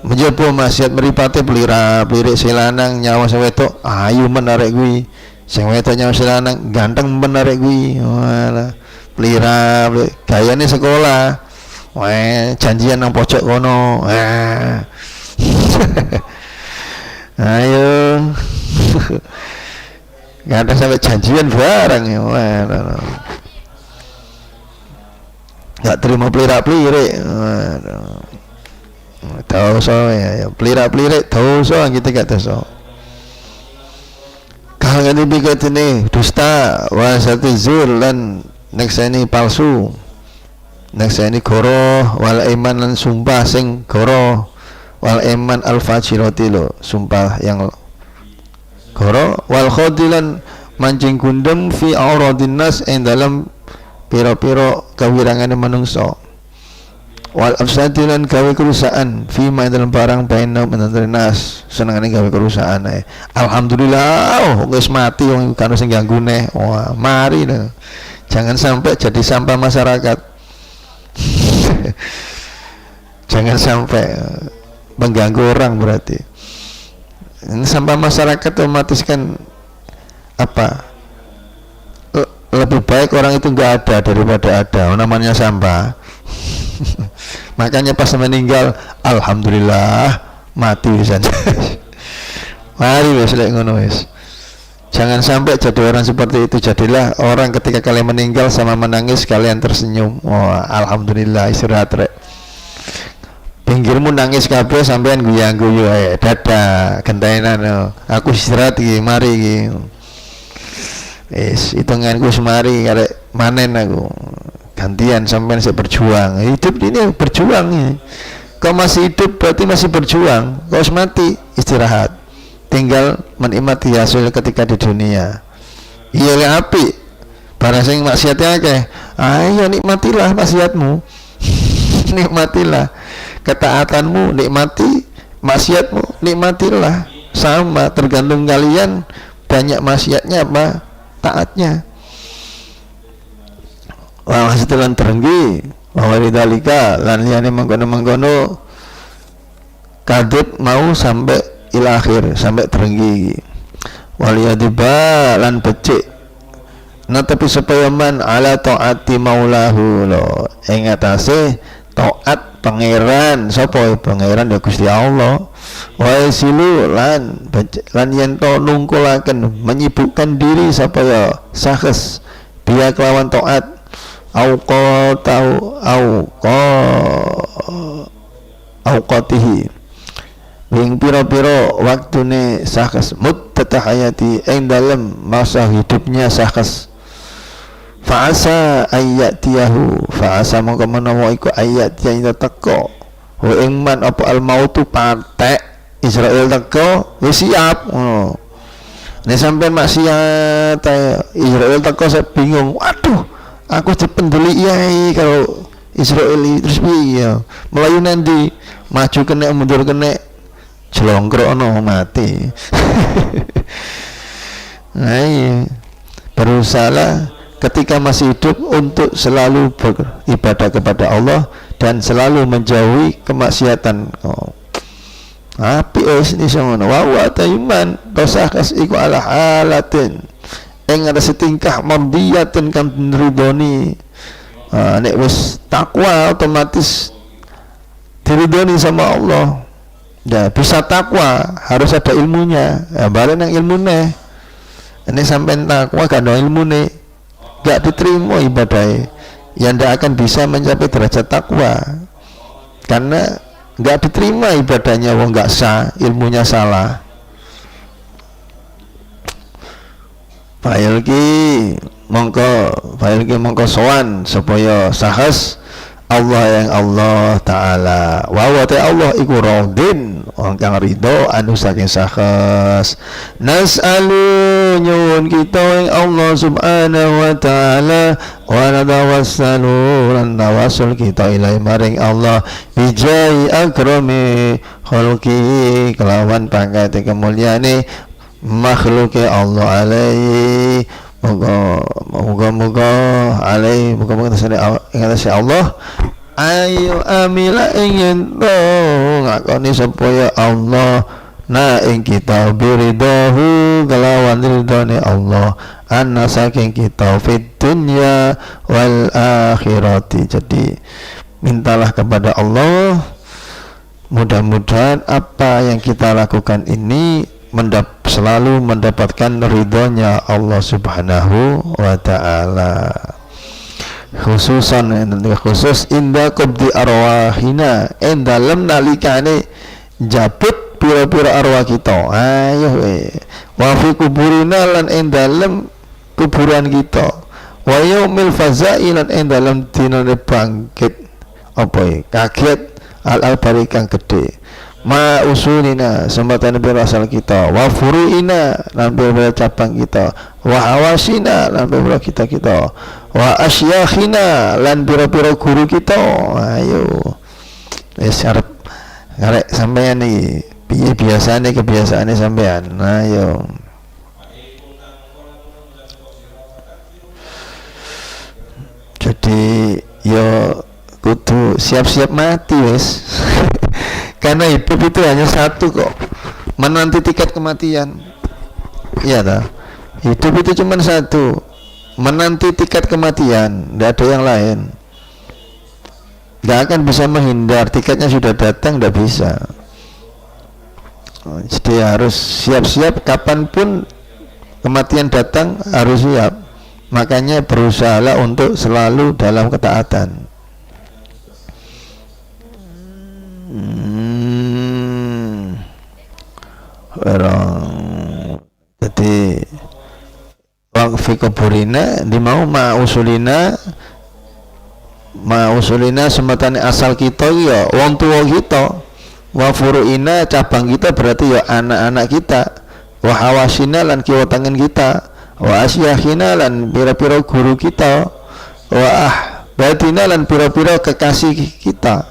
menjebo maksiat, meripate pelira-pelirik selanang nyawa sewetok ayu menarik gue, sing wedok nyawa selanang ganteng menarik gue. Walah pelira gayane sekolah, wah janjian nang pojok kono, ayo nggak ada sampai janjian bareng ya, nggak terima pelira-pelirik, dosa ya, pelira-pelirik dosa kita gak dosa. Kalau nggak dipikir ini dusta, wasati zur dan nekseni palsu, nekseni goro wal iman lan sumpah sing goro wal iman al fajirati lo sumpah yang goro wal khodilan mancing gundem fi auradin nas ing dalam piro-piro kawirangane manungsa wal afsadilan gawe kerusakan fi ma dalam barang baina menantri nas senengane gawe kerusakan ae. Alhamdulillah wis mati wong karo sing ganggune. Wah mari nah. Jangan sampai jadi sampah masyarakat. Jangan sampai mengganggu orang berarti. Ini sampah masyarakat otomatis kan apa? Lebih baik orang itu enggak ada daripada ada. Namanya sampah. Makanya pas meninggal, alhamdulillah mati saja. Mari wis lek ngono wis. Jangan sampai jadi orang seperti itu. Jadilah orang ketika kalian meninggal sama menangis kalian tersenyum. Oh, alhamdulillah istirahat rek. Pinggirmu nangis kabeh sampean guyang-guyu ae. Dadah, gentenan. Aku istirahat iki, mari iki. Hitunganku semari karek manen aku. Gantian sampean saya berjuang. Hidup ini berjuang ya. Kau masih hidup berarti masih berjuang. Kau mati istirahat. Tinggal menikmati hasil ketika di dunia. Iya api. Barang sing maksiatnya akeh. Ayo nikmatilah maksiatmu. Nikmatilah ketaatanmu, nikmati maksiatmu, nikmatilah. Sama tergantung kalian banyak maksiatnya apa taatnya. Wa setelah terenggi wa walidalika lan liyane mengkono-mengkono kadut mau sampai ila akhir sampai terenggi waliyadiba lan becik nah tapi supaya man ala taati maulahu lo ing atase taat pangeran sapa pangeran ya Gusti Allah wa silu lan yen to nungkulaken menyibukkan diri supaya sahes biya kelawan taat auqatihi wing piro-piro waktune sakas muddatah hayati ing dalam masa hidupnya sakas fa'asa ayyatiyahu fa'asa mongko menawa iku ayyatiya teko wa ing man apa al mautu patek Israel teko wis siap ngono. Nek sampean maksiat Israel teko saya bingung, waduh aku dipendeli yai kalau Israel terus piye melayu nanti maju kena mundur kena jelongkrono mati. Nah, iya. Berusaha ketika masih hidup untuk selalu beribadah kepada Allah dan selalu menjauhi kemaksiatan. Api ini ngono wa tayman dosa kas iku ala halatin ing ngatasi tingkah mardiyatin kang diridhoni. Nek wis takwa otomatis diridhoni sama Allah. Ya, bisa takwa harus ada ilmunya. Ya, balik nang ilmune. Ini sampai takwa gak ada ilmune, gak diterima ibadahnya. Yang tidak akan bisa mencapai derajat takwa karena gak diterima ibadahnya, wong gak sah, ilmunya salah. Failki mongko sowan supaya sahas Allah yang Allah Ta'ala wa Allah iku radin wong kang ridho anu saking sahas. Nas'alu nyuwun kita ing Allah Subhanahu wa Ta'ala wa natawassalu lan tawassul kita ilahi maring Allah bijai akrami khalqi kelawan pangkat kemuliaane makhluke Allah alaihi. Moga-moga alai moga-moga ngatasi Allah ayo amila ingin to ngakoni supaya Allah na ing kita biridahu kelawan ridhone Allah anna saking kita fid dunya wal akhirati. Jadi mintalah kepada Allah mudah-mudahan apa yang kita lakukan ini selalu mendapatkan ridhonya Allah Subhanahu wa Ta'ala. Khusus inda qabdi arwahina dalam nalikane jabut pira-pira arwah kita. Ayo wa fi kuburina lan dalam kuburan kita. Wa yaumil faza'i lan dalam dinane bangkit apa kaget al-barikang gede. Ma usulina sembatan berasal kita wa furuina lan berbeda cabang kita wa awasina lan berbeda kita wa asyakhina lan pira-pira guru kita. Ayo wis arep arek sampean iki piye kebiasaane sampean. Ayo jadi yo kudu siap-siap mati wis. Karena hidup itu hanya satu kok, menanti tiket kematian. Iya dah, hidup itu cuma satu, menanti tiket kematian, tidak ada yang lain. Tidak akan bisa menghindar, tiketnya sudah datang, tidak bisa. Jadi harus siap-siap, kapanpun kematian datang harus siap. Makanya berusahalah untuk selalu dalam ketaatan. Jadi waqfi kuburina di mau ma'usulina sembatane asal kita ya wong tua kita, wa furuina cabang kita berarti ya anak-anak kita, wa hawasina lan kiwa tangan kita, wa asyakhina lan pira-pira guru kita, wa ahbadina lan pira-pira kekasih kita,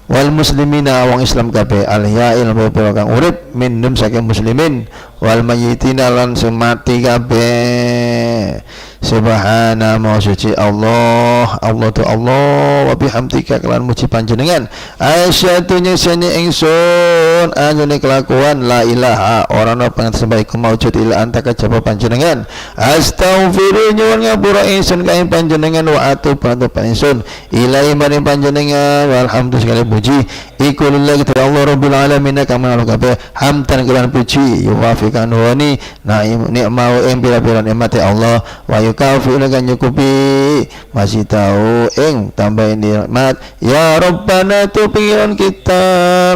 wal muslimina wong Islam kabeh alyail pira kang urip minum saking muslimin wal mayyitina lan sing mati kabeh. Subhana ma suci Allah tu Allah wa bihamdika kelan muji panjenengan asyhadu nyesene ingsun anjene kelakuan la ilaha ora ana pangesembah iku maujud illa anta kajaba panjenengan astaghfiru nyuwun ngapura ingsun ka panjenengan wa atubu ingsun ilahi maring panjenengan walhamdu segala puji iku lillahi ta'ala Allah rabbil alamin kama kabeh hamdan kelan puji yuwafiqan wani naim nikmau ing pira-pira nikmate Allah wa yukafi kan nyukupi masih tahu ing tambah nikmat ya Rabbana tu pengiran kita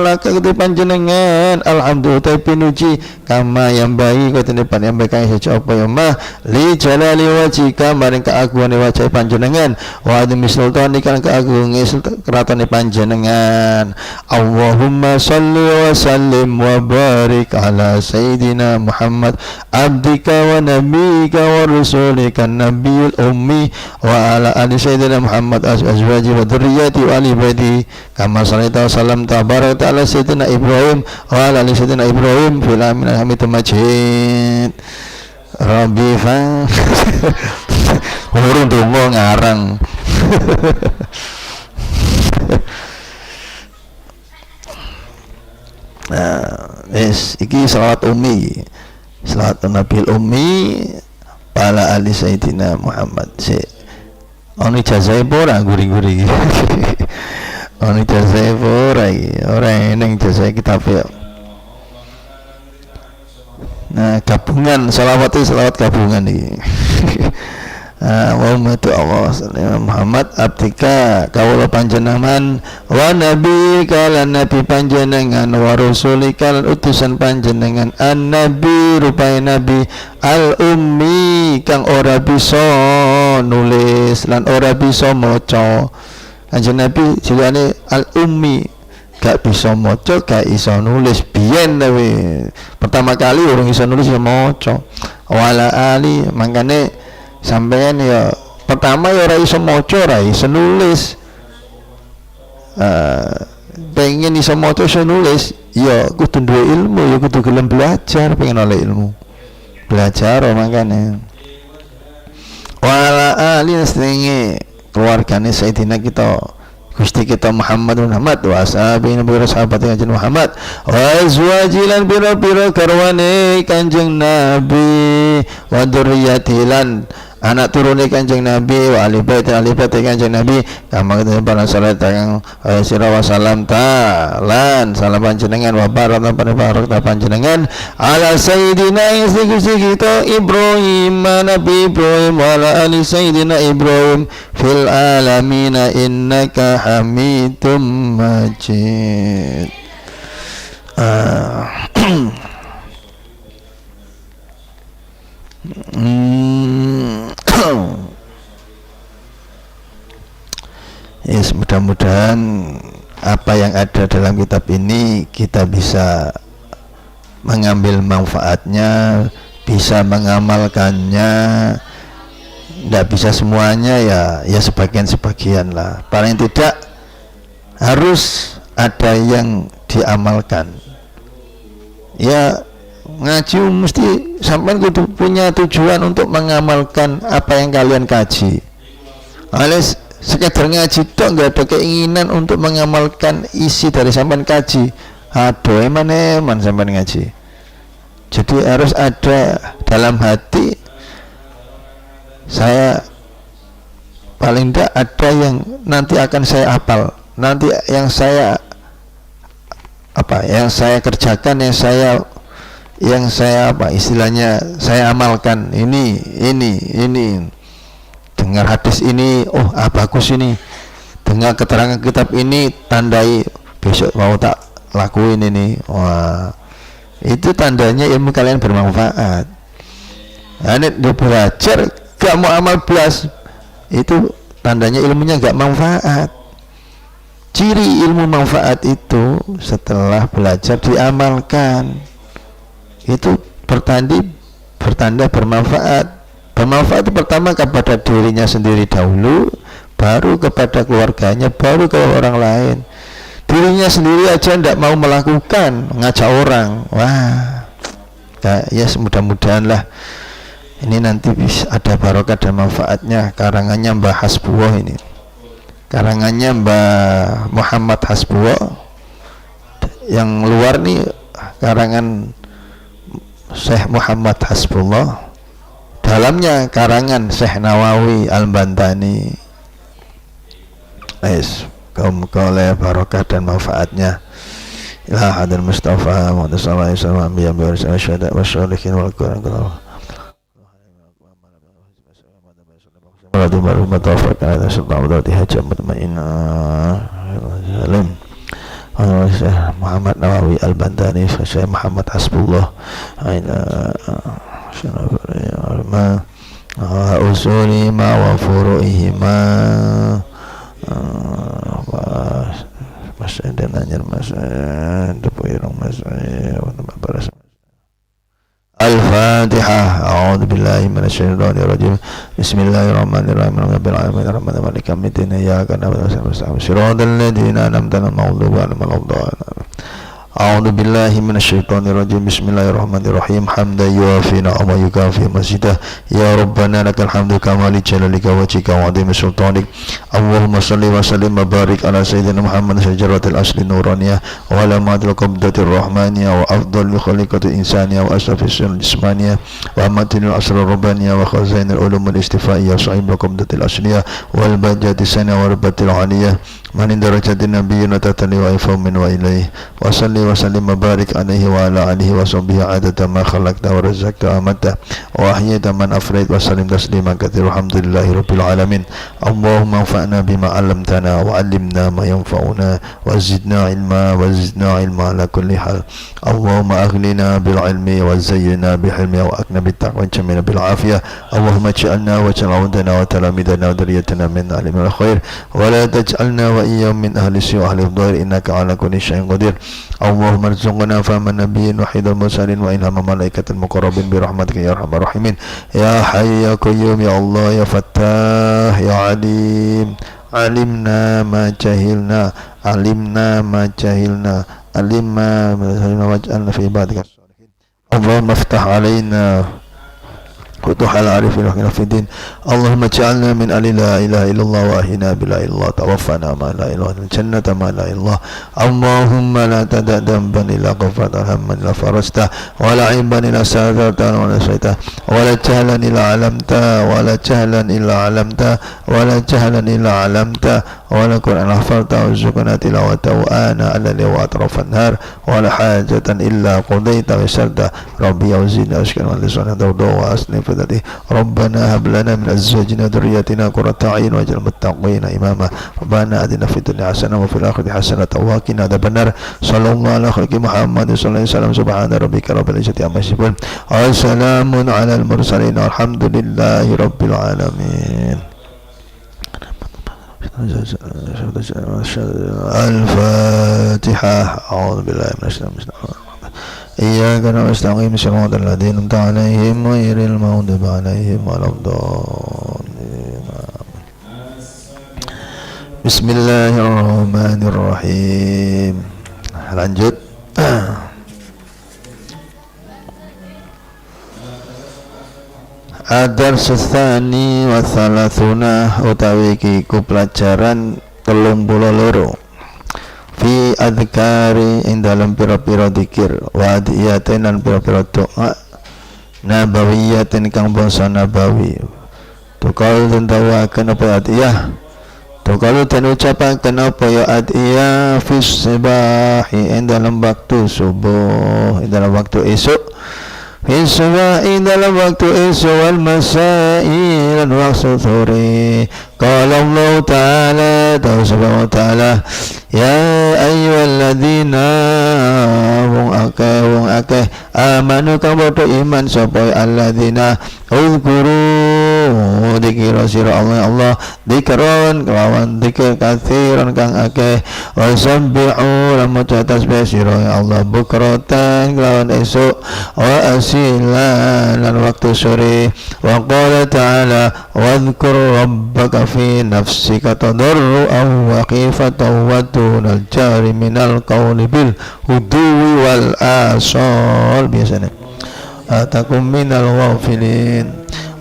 laka ketu panjenengan alhamdulillah pinuji kama yang baik kau tenipan yang baik yang apa yang mah li jalali wajika maring keagungan wajah panjenengan wa admi sultan ikan keagungan keraton panjenengan. Allahumma salli wa sallim wa barik ala sayyidina Muhammad abdika wa nabiyika wa rasulika nabiyul ummi wa ala ali sayyidina Muhammad azwaji wa dhurriyyati wa ali baiti kama sallaita wa sallam tabarak ala sayyidina Ibrahim wa ala ali sayyidina Ibrahim fil amin hamid majid. Rabbi fa urun donga ngarang. Nah, iki selawat umi, selawat Nabil Ummi wa ala ali sayyidina Muhammad. Ono ijazah ora guri-guri iki. Ono ijazah ora iki. Ora eneng ijazah kitab ya. Nah, gabungan selawat gabungan iki. Allahumma tu Allah Muhammad abdika kawula panjenengan wa nabi kalan nabi panjenengan wa rasulika lan utusan panjenengan an nabi rupai nabi al ummi kang ora bisa nulis lan ora bisa maca. Kanjeng nabi jilane al ummi gak bisa maca gak iso nulis biyen pertama kali urung iso nulis ya maca wala ali mangkane sampean ya pertama ya ora iso maca ora iso nulis pengen iso maca iso nulis ya kudu duwe ilmu ya kudu gelem belajar pengen oleh ilmu belajar makane wala ali setenge keluargane Sayyidina kita Gusti kita Muhammad wa ashabihi biro sahabat Kanjeng Muhammad wa azwajilan biro garwane Kanjeng Nabi wa dzurriyyatilan anak turune Kanjeng Nabi wa ahli bait Kanjeng Nabi kama para salat kang sira wa salam lan salam panjenengan wa barak panjenengan ala sayyidina Gusti kita Ibrahim Nabi Ibrahim wa ala ali sayyidina Ibrahim fil alamin innaka hamidum majid. Yes, mudah-mudahan apa yang ada dalam kitab ini kita bisa mengambil manfaatnya, bisa mengamalkannya. Tidak bisa semuanya ya sebagian-sebagian lah. Paling tidak harus ada yang diamalkan. Ya ngaji mesti sampai kudu punya tujuan untuk mengamalkan apa yang kalian kaji. Alias sekedar ngaji tok nggak ada keinginan untuk mengamalkan isi dari sampean kaji. Aduh eman sampean ngaji. Jadi harus ada dalam hati saya paling tidak ada yang nanti akan saya hafal, nanti yang saya kerjakan, yang saya istilahnya saya amalkan ini dengar hadis ini bagus ini, dengar keterangan kitab ini tandai besok mau tak lakuin ini, wah itu tandanya ilmu kalian bermanfaat. Ini belajar gak mau amal belas itu tandanya ilmunya gak manfaat. Ciri ilmu manfaat itu setelah belajar diamalkan itu bertanda bermanfaat. Bermanfaat itu pertama kepada dirinya sendiri dahulu, baru kepada keluarganya, baru ke orang lain. Dirinya sendiri aja tidak mau melakukan, ngajak orang, wah ya mudah-mudahan lah ini nanti bisa ada barokah dan manfaatnya. Karangannya Mbah Hasbuwah ini, karangannya Mbah Muhammad Hasbuwah. Yang luar nih karangan Syekh Muhammad Hasbullah, dalamnya karangan Syekh Nawawi Al-Bantani. Kaum oleh barokah dan manfaatnya. Ila hadal Mustafa wa sallallahu alaihi wasallam biya bi syada wa syalihin wal Qur'an. Waladhi marhumah tawafak ala sultan wadati hajjah mutmainah salim Syekh Muhammad Nawawi Al-Bantani, Syekh Muhammad Hasbullah usuli ma wa furu'ihi ma masya dan anjir masya depu irung masya Al-Fatihah. A'udzu billahi minasyaitonir rajim. Bismillahirrahmanirrahim. Rabbil alamin arrahmanir rahim maliki yaumiddin. Iyyaka na'budu wa iyyaka nasta'in. Shiratal ladzina an'amta 'alaihim ghairil maghdubi 'alaihim waladdallin. A'udzu billahi minasyaitonir rajim. Bismillahirrahmanirrahim. Hamdan yuwafi ni'ama yukafi mazidah. Ya Rabbana lakal hamdu kama li jalalika wajhika wa 'azimi sultanik. Allahumma shalli wa sallim wa barik ala sayyidina Muhammad syajaratil asli nuraniyah wa ala madil qabdatir rahmaniyah wa afdal khaliqatil insaniyah wa asrafis jismaniyah wa amatinil asrar rabbaniyah wa khazainil ulumul istifaiyah sahibul qabdatil asliyah wal bajati sana wa rabbatil aliyah manin darajatin nabiyyin tatani wa ifamin wa ilaih wa salli wa sallim wa barik alaihi wa ala alihi wa sahbihi adada ma khalaqta wa razaqta amata wa ahyata man afraid wa sallim tasliman katsir. Alhamdulillahi rabbil alamin. Allahumma anfa'na bima 'allamtana wa 'allimna ma yanfa'una wa zidna ilma ala kulli hal. Allahumma aghnina bil ilmi wa zayyinna bil hilmi wa akna bit taqwa wa jamilna bil afiyah. Allahumma ij'alna wa ij'al wa talamidana wa dhurriyatana min alimil khair wa la taj'alna wa iyyahum min ahli su'i wa ahli dhair innaka 'ala kulli syai'in qadir. Allahumma arzuqna fahman nabiyyin wahidul mursalin wa ilham malaikatil muqarrabin bi rahmatika ya arhamar rahimin. Ya hayy ya qayyum ya Allah ya fattah ya alim. Alimna ma jahilna alimna waj'alna fi ibadika sholihin. Allahumma iftah alaina فتوح العارفين وحنا في الدين. اللهم اجعلنا من أهل لا إله إلا الله وأحينا بلا إله إلا الله توفنا ما لا إله إلا الله الجنة ما لا إله إلا الله. اللهم لا تدع ذنبا إلا غفرته هما إلا فرجته ولا عيبا إلا سترته ولا نسيته ولا جهلا إلا علمته ولا علمته ولا قرآن حفظته وارزقنا تلاوته آناء الليل وأطراف النهار ولا حاجة إلا قضيتها ويسرتها. ربي أوزعني أشكر من لسانه ضوضاء وأسلم فدته. ربنا هب لنا من أزواجنا ذريتنا قرة أعين واجعل المتقين إماما. ربنا آتنا في الدنيا حسنة وفي الآخرة حسنة وقنا عذاب النار. صلى الله على خلق محمد صلى الله عليه وسلم. سبحان ربك رب العزة عما يصفون وسلام على المرسلين والحمد لله رب العالمين. الفاتحة. أعوذ بالله من الشيطان الرجيم. إياك نستعين صراط الذين أنعمت عليهم غير المغضوب عليهم ولا الضالين. Bismillahirrahmanirrahim. Lanjut. Ad-darsu tsani wa thalathuna utawi iku pelajaran 32 fi adhkari ing dalam pira-pira zikir wa adiyatin lan pira-pira doa nabawiyatin kang basa nabawi. Tukal den dawaken apa adiyah, tukal den ucapaken apa ya adiyah fi sibahi ing dalam waktu subuh, ing dalam waktu esuk. Iswa'i dalam waktu isya wal masai dan waktu sore. Qala Allah Ta'ala, tahu subhanahu wa ta'ala, ya ayyuhalladzina wong akeh amanu kang padha iman sapa alladzina uzkuru dikira sira Allah dikron kelawan dikir katsiran kang akeh wasabbihu lan maca tasbih sira Allah bukratan kelawan esuk wa asilan lan waktu sore. Wa qala ta'ala wadhkur rabbaka fi nafsika tadarruan wa khifatan wa dunal jari minal qawli bil huduwi wal asal. Biasanya atakum minal ghafilin.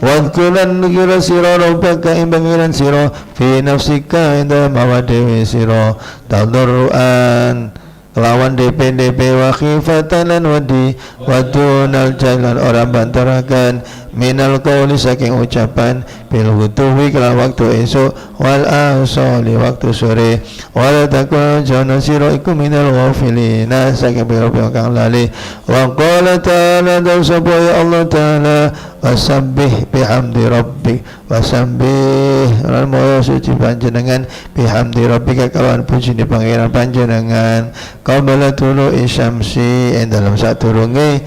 Wadhkuran nukira siro rabbaka imbangiran siro fi nafsika inda mawadewi siro tadarruan kelawan DP wa khifatan lan wadi wa dunal jalan orang bantarakan minal qawli saking ucapan bil hutuwi kelawan waktu esok wal asali waktu sore wala takun jana sira iku minal ghafilina saking pira-pira kang lali. Wa qala ta'ala dan sapa ya Allah ta'ala wasabbih bihamdi rabbik wasabbih lan moyo suci panjenengan bihamdi rabbika kelawan pujine pangeran panjenengan qabla tulu'i syamsi ing dalam saturunge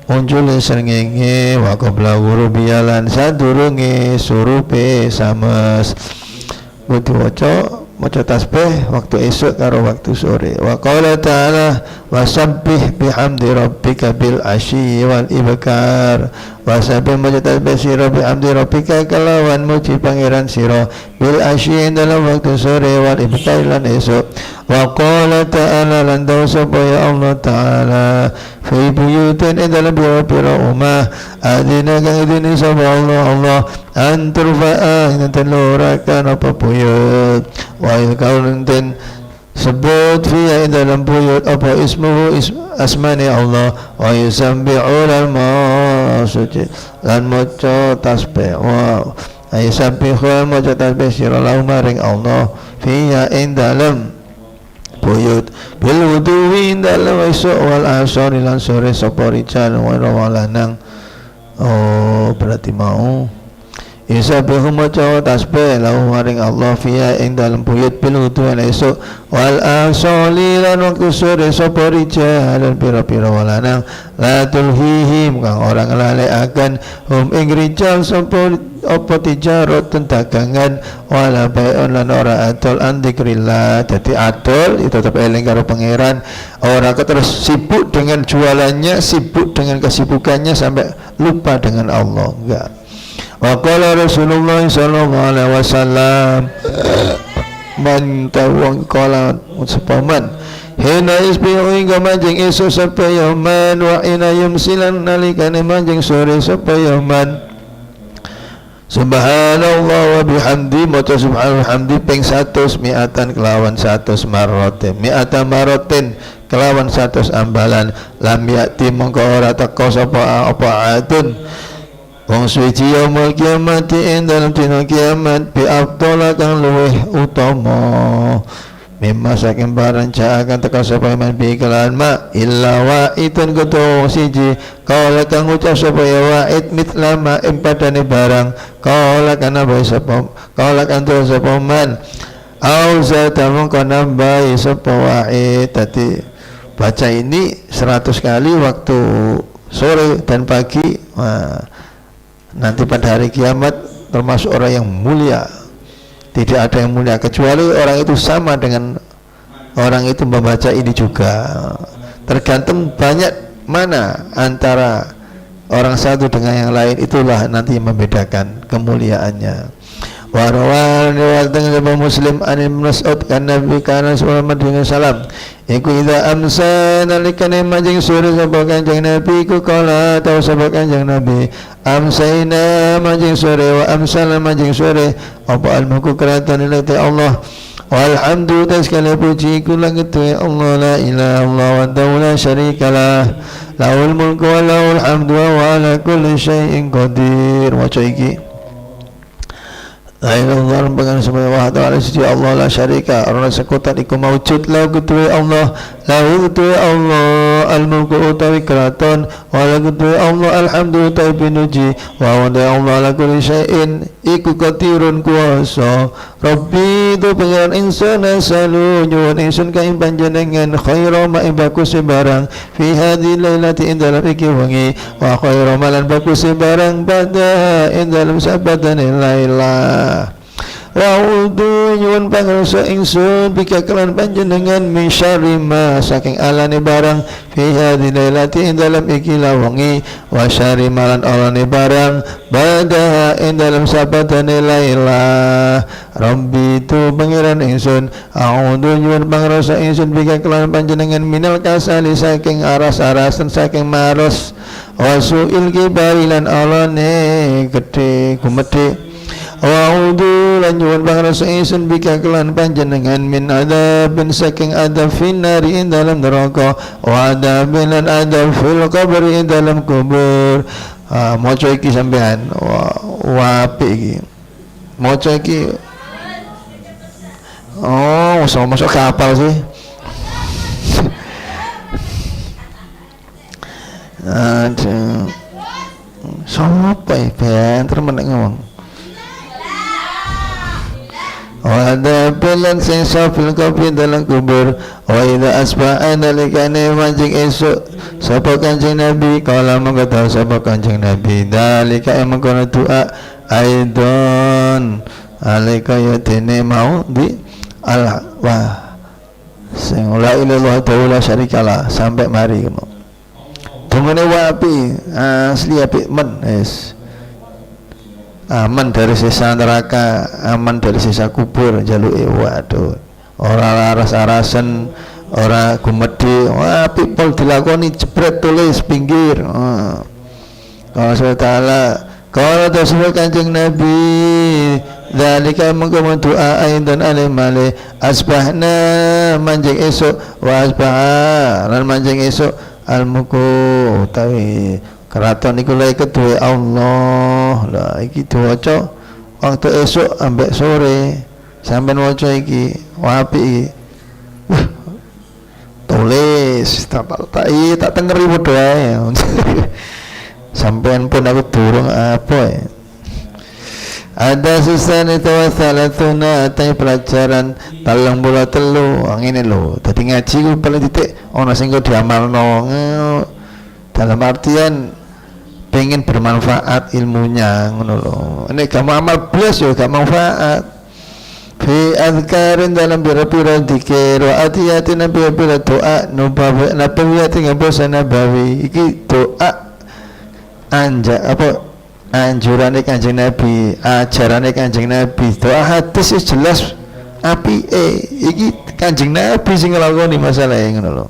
muncul srengenge wa qabla ghurubiyalan sadurunge surupe sames. Kudu maca tasbih waktu esuk karo waktu sore. Wa qala ta'ala wasabbih bihamdi rabbika bil asyi wal ibkar wasabbih muji tasbih sira bihamdi rabbika kelawan muji pangeran sira bil asyi dalam waktu sore wal ibkar lan esok wa qala ta'ala lan dawu sapa ya Allah ta'ala fi buyutin dalam biro rumah adina kang idini sapa Allah an turfa'a ing telurakan apa buyut wa kaunten sebut fiya dalam buyut apa ismuhu asmani Allah wa yusabbihu al-masuji lan maca tasbih wa yusabbihu maca tasbih sira lahu maring Allah fiya dalam buyut bil wudu'i dalam esok wal asar lan sore sapa rijal wa rawalanang berarti mau Yusabbihu maca tasbih lahu maring Allah fiya ing dalam buyut bil wudu esok wal asali lan waktu sore sapa rijal lan pira-pira walanang la tulhihim kang orang lalekaken hum ing rijal sapa apa tijarot dagangan wala bai'un lan ora adol an dzikrillah. Dadi adol itu tetap eling karo pangeran, ora terus sibuk dengan jualannya, sibuk dengan kesibukannya sampai lupa dengan Allah, enggak. Wa qala Rasulullah sallallahu alaihi wasallam man tawang qala musapaman hina isbihu hingga manjing esok sapa yaman wa ina yumsilan nalikane manjing sore sapa yaman subhanallah wa bihamdi maca subhanallah hamdi ping 100 mi'atan kelawan 100 marotin mi'ata marotin kelawan 100 ambalan lam ya'ti mongko ora teka sapa apa atun wong suci yaumul kiamat ing dalam dina kiamat bi afdhala kang luweh utama mimma saking barang akan teka sapa man bi kelan ma illa wa'itun kudu siji kala kang ucap sapa ya wa'id mitlama ing padane barang kala kana bae sapa kala kan tu sapa man auza tamung kana bae sapa wa'id. Tadi baca ini 100 kali waktu sore dan pagi. Nanti pada hari kiamat termasuk orang yang mulia. Tidak ada yang mulia kecuali orang itu sama dengan orang itu membaca ini juga. Tergantung banyak mana antara orang satu dengan yang lain, itulah nanti yang membedakan kemuliaannya. Wa rawan riwayat Muslim an Mas'ud kan Nabi kana sallallahu alaihi wasallam iku idza amsa nalikane manjing sore sapa Kanjeng Nabi ku kala tau sapa Kanjeng Nabi amsaina manjing sore wa amsal manjing sore apa almuku keratan ilati Allah walhamdu taskala puji kula ketu Allah la ilaha illallah wa la syarikalah lahul mulku wa lahul hamdu wa ala kulli syai'in qadir. Waca iki la ilaha illallah pangan subhanahu wa ta'ala suci Allah la syarika ora sekutan iku maujud la kutuwe Allah la kutuwe Allah al mulku utawi kraton wa la kutuwe Allah alhamdu utawi pinuji wa wa Allah la kulli syai'in iku qadirun kuwasa Rabbi tu pangeran insun asalu nyuwun insun ka ing panjenengan khaira ma bagus barang fi hadhihi lailati ing dalam iki wengi wa khaira malan bagus barang pada ing dalam sabadane lailah Raudu nyuwun pangrasa ingsun bika kelan panjenengan min syarri ma saking alane barang fi hadhihi lailati ing dalam iki wengi wa syarri malan alane barang bada ing dalam sabadane lailah Rabbi tu pangeran ingsun a'udzu nyuwun pangrasa ingsun bika kelan panjenengan minal kasali saking aras-arasan saking maros wasuil kibari lan alane gede gumedhe wa'udhu lan nyuwun pangrasa ingsun bika kelan panjenengan min adabin saking adab finnari in dalam neraka wa adabin lan adab fil qabri in dalam kubur. Maca iki sampean apik iki maca iki masuk kapal sih. Aduh sapa banter menek ngomong wa ada pelan sing safil kabeh dalam kubur wa idza asba'a nalikane manjing esuk sapa Kanjeng Nabi kala mengkata sapa Kanjeng Nabi dalika emangkono doa aidon alika ya dene mau di al wa sing la ilaha illallah syarikalah sampai mari ngono. Dungane wapi asli apik men wis. Aman dari sisa neraka, aman dari sisa kubur, jaluke waduh. Ora laras-arasen, ora gumedhe, apik pol dilakoni jebret tulis pinggir. Kalau SWT kalau tersebut kanjeng Nabi dzalika mengko doa aidan alimale asbahna manjing esuk wa asbah lan manjing esuk almuku utawi keraton iku lek kedue Allah lah iki diwaca waktu esuk ambek sore sampean waca iki apik iki tulis tak tengeri padha ae sampean pun aku durung apa ya. Ada susan itu salatuna tay pelajaran 33 ngene lho. Dadi ngaji ku paling titik ana sing kok diamalno. Dalam artian pengen bermanfaat ilmunya ngono lho. Nek gak mau amal blas yo gak manfaat. Fi azkarin dalam bira-bira zikir wa atiyatin bira-bira doa nabawi nabawi iki doa anjurane Kanjeng Nabi, ajarane Kanjeng Nabi. Doa hadis wis jelas apike. Iki Kanjeng Nabi sing nglakoni masalahe ngono lho.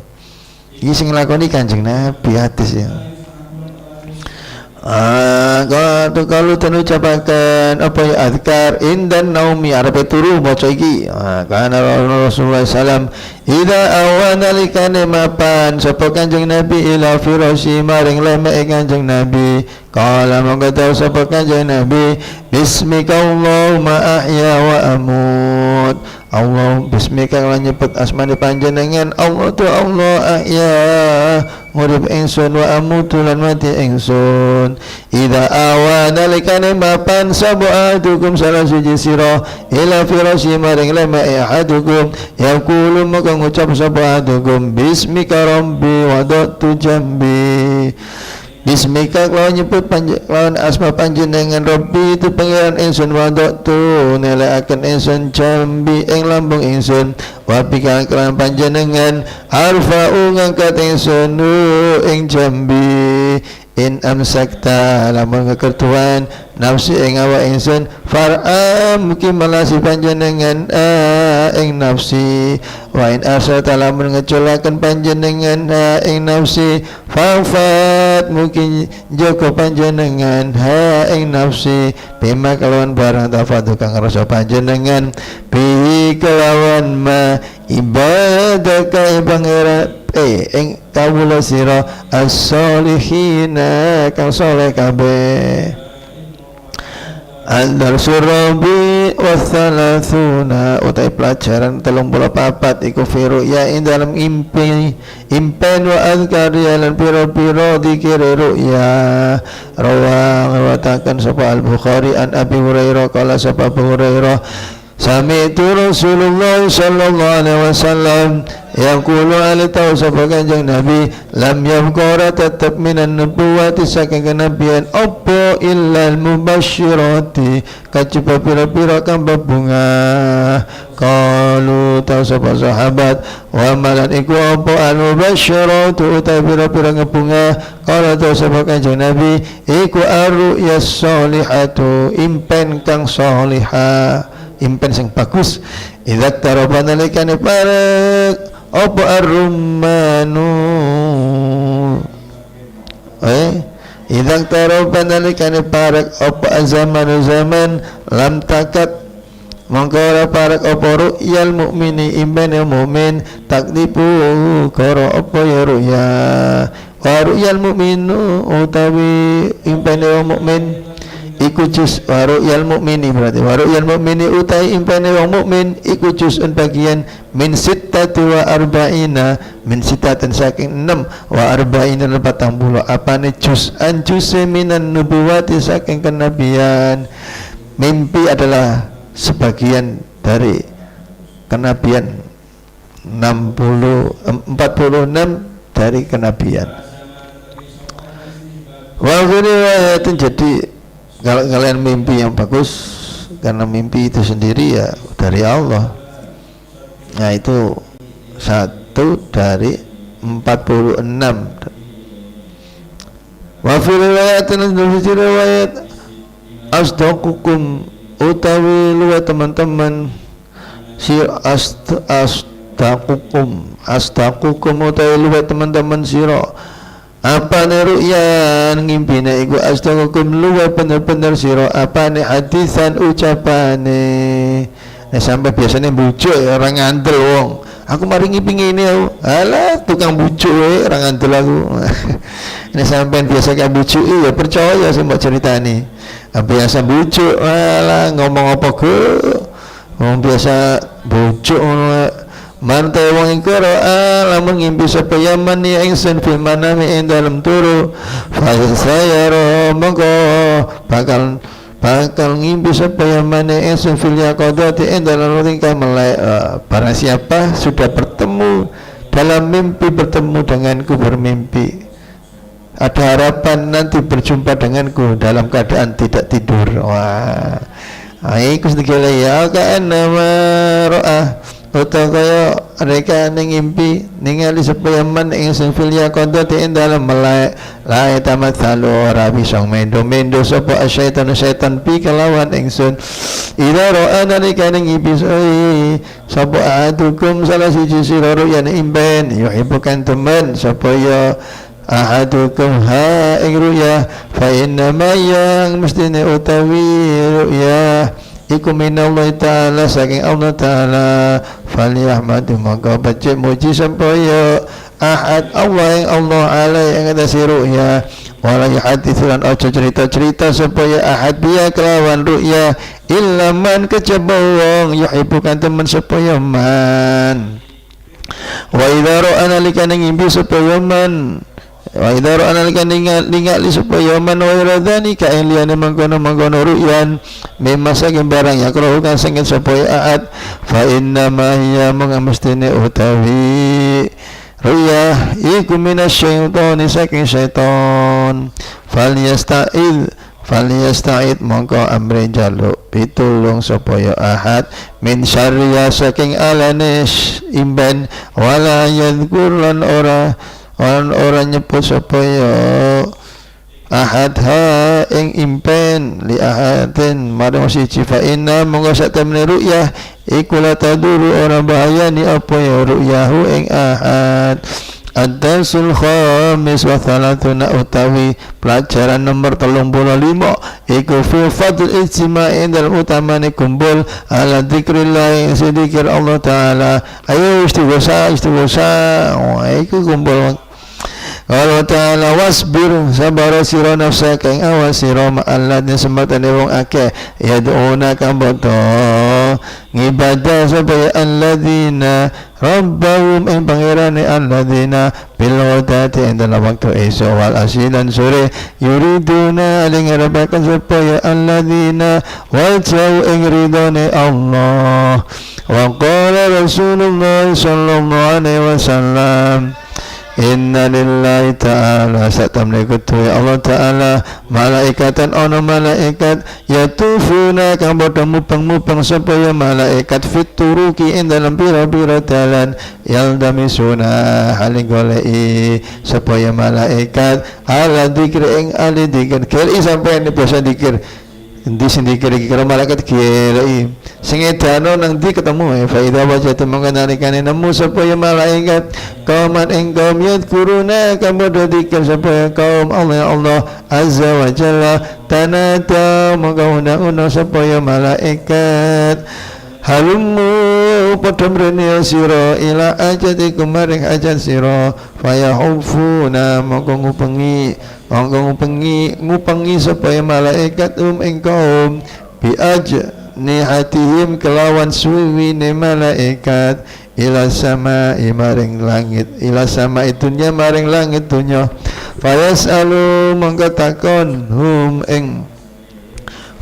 Iki sing nglakoni Kanjeng Nabi hadis ya. Kalau tanu ucapakan apa ya azkar indan naumi arepe turu maca iki. Kana Rasulullah sallam ida awana likane mapan sapa Kanjeng Nabi ila firasyi maring lemek Kanjeng Nabi. Kala monggo tau sapa Kanjeng Nabi bismika Allahumma ahya wa amut. Allah bismika lan nyebut asmane panjenengan Allah tu Allah ahya urip ingsun wa amutu lan mati ingsun. Ida awana likane mapan sapa adukum salah suci sira ila firasyi maring lemek ahadukum yaqulu maka ngucap sapa adukum bismika rabbi wadatu jambi. Bismika kalau nyebut lawan asma panjenengan Rabbi itu pangeran ingsun wadatu nelekaken ingsun jambi ing lambung ingsun wabika kelan panjenengan arfa'u ngangkat ingsun ing jambi in amsakta lamun kekertuan nafsi ing awak ingsun far'am mugi melasi panjenengan ing nafsi wa in arsata lamun ngeculaken panjenengan ing nafsi fa'fat mugi jaga panjenengan ing nafsi bima kelawan barang tafadu kang rasa panjenengan bi kelawan ma ibadaka pangeran ing kawula sira as-solihina kang saleh kabeh. Al-darsu rabi wa thalathuna utai pelajaran 34 iku firu ya ing dalam impen wa azkar lan pira-pira zikir ru'ya rawatakan sapa Al-Bukhari an Abi Hurairah kala sapa Abu Hurairah sami'tu Rasulullah sallallahu alaihi wasallam yaqulu alita sapa Kanjeng Nabi lam yabqara tetep minan nubuwati saking kenabian apa illal mubasyirati kajaba pira-pira kang bebunga qalu ta sapa sahabat wa malan iku apa al mubasyiratu ta pira-pira ngebunga qala ta sapa Kanjeng Nabi iku ar-ru'yas sholihatu impen kang sholihah impen sing bagus idza taraba nalikane parek apa ar-rumanu idza taraba nalikane parek apa azamanu zaman lam takat mongko ora parek apa ru'yal mukmini impen mukmin takdipu karo apa ya ru'ya wa ru'yal mukminu utawi impen mukmin iku juz waru'yal mukmini berarti waru'yal mukmini utai impene wong mukmin iku juzun bagian min sittati wa arba'ina min sittatin saking 6 wa arba'ina 40 apane juz'an juz'e minan nubuwati saking kenabian. Mimpi adalah sebagian dari kenabian 46 dari kenabian. Wa riwayatin jadi kalau kalian mimpi yang bagus karena mimpi itu sendiri ya dari Allah. Nah itu 1 dari 46. Wa fi riwayatin riwayat asdaqukum utawi luwih teman-teman asdaqukum utawi luwih teman-teman sira apane ru'yan ngimpine iku asdaqukum luwih bener-bener sira apane hadisan ucapane. Nek sampai biasanya bujuk ya orang ngandel wong. Aku mari ngimpi ngene aku. Alah tukang bujuk wae orang ngandel aku. Nek sampean biasa kaya bujuk ya percaya sing mbok ceritani. Biasa bujuk alah ngomong apa go. Wong biasa bujuk ngono. Mante wong iku lamun ngimpi sapa yaman ya ingsun fil manami ing dalem turu. Fa saya mongko bakal ngimpi supaya mana ingsun fil yaqadati dalam tingkah melek. Barang siapa sudah bertemu dalam mimpi, bertemu denganku bermimpi, ada harapan nanti berjumpa denganku dalam keadaan tidak tidur. Wah, iku sedikit ya kan nama ro'ah utawa kaya mereka ngimpi ningali supaya man ingsun fil yaqadati dalam melek la tamathalu ora bisa mendo sapa syaitan pi kelawan ingsun ila ra'a nalika ngimpi sapa adukum salah siji sira ruyan imben yuhibbukan teman supaya ahadukum ha ing ruya fa inna ma yang mestine utawi ruya iku minallahi ta'ala saking Allah ta'ala falyahmadu maka baca muji supaya ahad Allah yang Allah alai yang ada ru'ya wala yuhadithulan ojo cerita-cerita supaya ahad biya kelawan ru'ya illa man kecebawang yuhibukan teman supaya man wa idha ro'ana likan ngimpi supaya man wa idza ra'ana ningali supaya man wa radani ka liyane mangkono ru'yan mimma saking barang ya kalau kan sengit supaya aat fa inna ma hiya mangamstine utawi ru'ya iku minasyaitani saking syaitan falyasta'id mongko amre jaluk pitulung supaya ahad min syarriya saking alanes imban wala yadhkur lan orang nyebut supaya ahad ha ing impen li ahadin marang siji fa inna monggo sak temne ru'yah iku la taduru ora bahayani apa ya ru'yahu ing ahad. Ad-darsul khamis wa thalathuna utawi pelajaran nomor 35 iku fi fadl ijtima'i dalam utamane kumpul ala dzikrillah yang sedikir Allah Ta'ala. Ayo istighosah iku kumpul Allah Ta'ala wasbir sabar sira nafsaka ing awas sira ma'alladzi sembatan wong akeh yad'una kang boto ngibadah supaya alladzina rabbahum ing pangerane alladzina bil ghadati ing dalam waktu esok wal asilan sore yuriduna ing harapaken supaya alladzina wajau ing ridone Allah wa qala Rasulullah sallallahu alaihi wasallam inna lillahi ta'ala satamne kutu Allah Ta'ala malaikatan ono malaikat yatufuna kang padha mupeng-mupeng supaya malaikat fituruki ing dalam pira-pira dalan yaldamisuna haling goleki supaya malaikat ala dzikir ing ali dzikir kiri sampai ini biasa dzikir endi sing dikir kira malaikat kiri sing edano nang ndi ketemu fa idza wajata mengenalikane nemu supaya malaikat kauman ing kaum yadkuruna kambodo dikir supaya kaum Allah azza wa jalla tanata menggauna supaya malaikat halumu padha mrene sira ila ajatikum maring ajat sira fayahufuna mongko ngupengi supaya malaikat ing kaum bi nihatihim kelawan suwine malaikat ila sama maring langit ila sama itunya maring langit dunya fayasalu mongko takon hum ing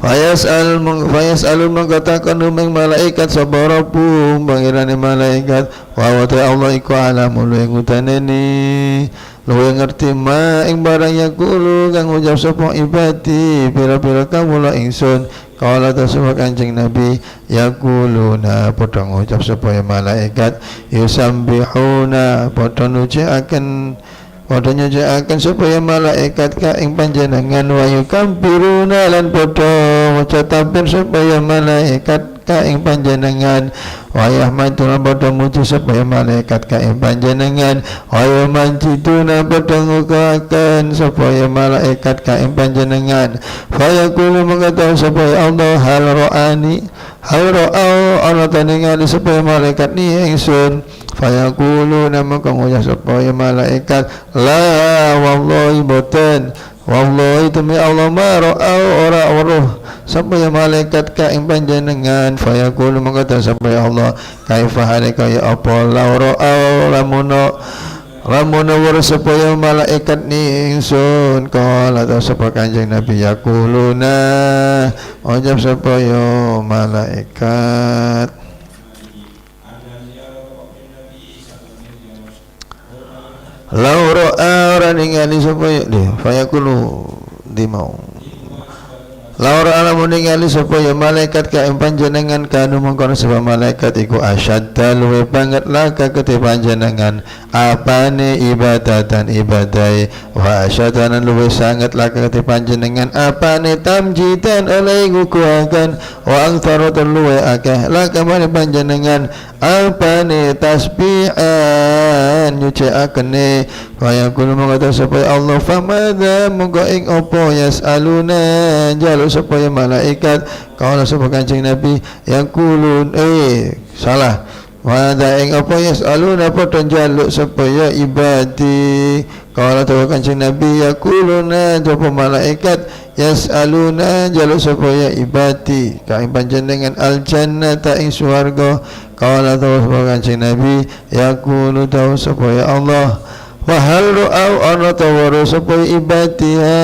Fayas'alun mengkatakan umeng malaikat sapa Rabbu pangirane malaikat wa ta Allah iku alamul ngutaneni luwih ngerti ma ing barang yakulu kang ucap sapa ibadi pira-pira kawula ingsun kala tasawuf Kanjeng Nabi yakuluna padha ngucap sapa malaikat yusabbihuna padha nyucikaken supaya malaikat ka ing panjenengan wa yukabbiruna lan padha maca takbir supaya malaikat ka ing panjenengan wa yahmaduna padha muji supaya malaikat ka ing panjenengan wa yamjiduna padha ngukaken supaya malaikat ka ing panjenengan fa yaqulu mengatakan supaya Allah hal ra'au ana taningali supaya malaikat ni ingsun fayaqulu nama kang ngucap supaya malaikat la wallahi boten wallahi demi Allah ma ra'au ora weruh supaya malaikat ka ing panjenengan fayaqulu mengatakan supaya Allah kaifa halika ya apa la ra'au lamun weruh supaya malaikat ni ingsun kala ta sapa Kanjeng Nabi yaquluna ucap supaya malaikat laura orang ningali supaya fayaqulu di mau laura alamun ningali supaya malaikat ka ing panjenengan kanu mongkon sebab malaikat iku asyadda luwe banget laka kete panjenengan apane ibadatan ibadai wa asyadana luwe sangat laka kete panjenengan apane tamjidan oleh ngukuakan wa angtarotan luwe akeh laka mane panjenengan apane tasbihan nyucikakene kaya kulo mengata supaya Allah famada mongko ing opo yasaluna jalu supaya malaikat kalau supaya Kanjeng Nabi yang kulun salah wada ing opo yasaluna padha jaluk supaya ibadi kalau supaya Kanjeng Nabi yakuluna supaya malaikat yasaluna jaluk supaya ibadi kaing panjenengan al jannata ing swarga kalau supaya Kanjeng Nabi yakulu tahu supaya Allah wa hal ra'au ana tawaru supaya ibadiha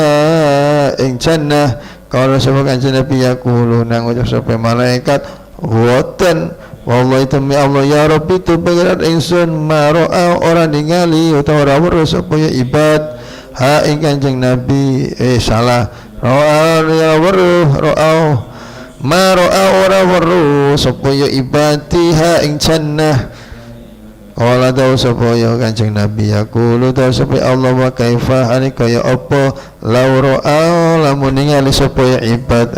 ing jannah kalau supaya Kanjeng Nabi yakulu nang ucap supaya malaikat woten wallahi demi Allah ya Rabbi tu pangeran ingsun ma ra'au ora ningali utawa ora weruh supaya ibad ha ing Kanjeng Nabi salah ra'au ya weruh ra'au ma ra'au ora weruh supaya ibadiha ing jannah kala tahu supaya Kanjeng Nabi yaqulu tahu supaya Allah wa kaifa halika ya apa lauro lamun ningali supaya ibad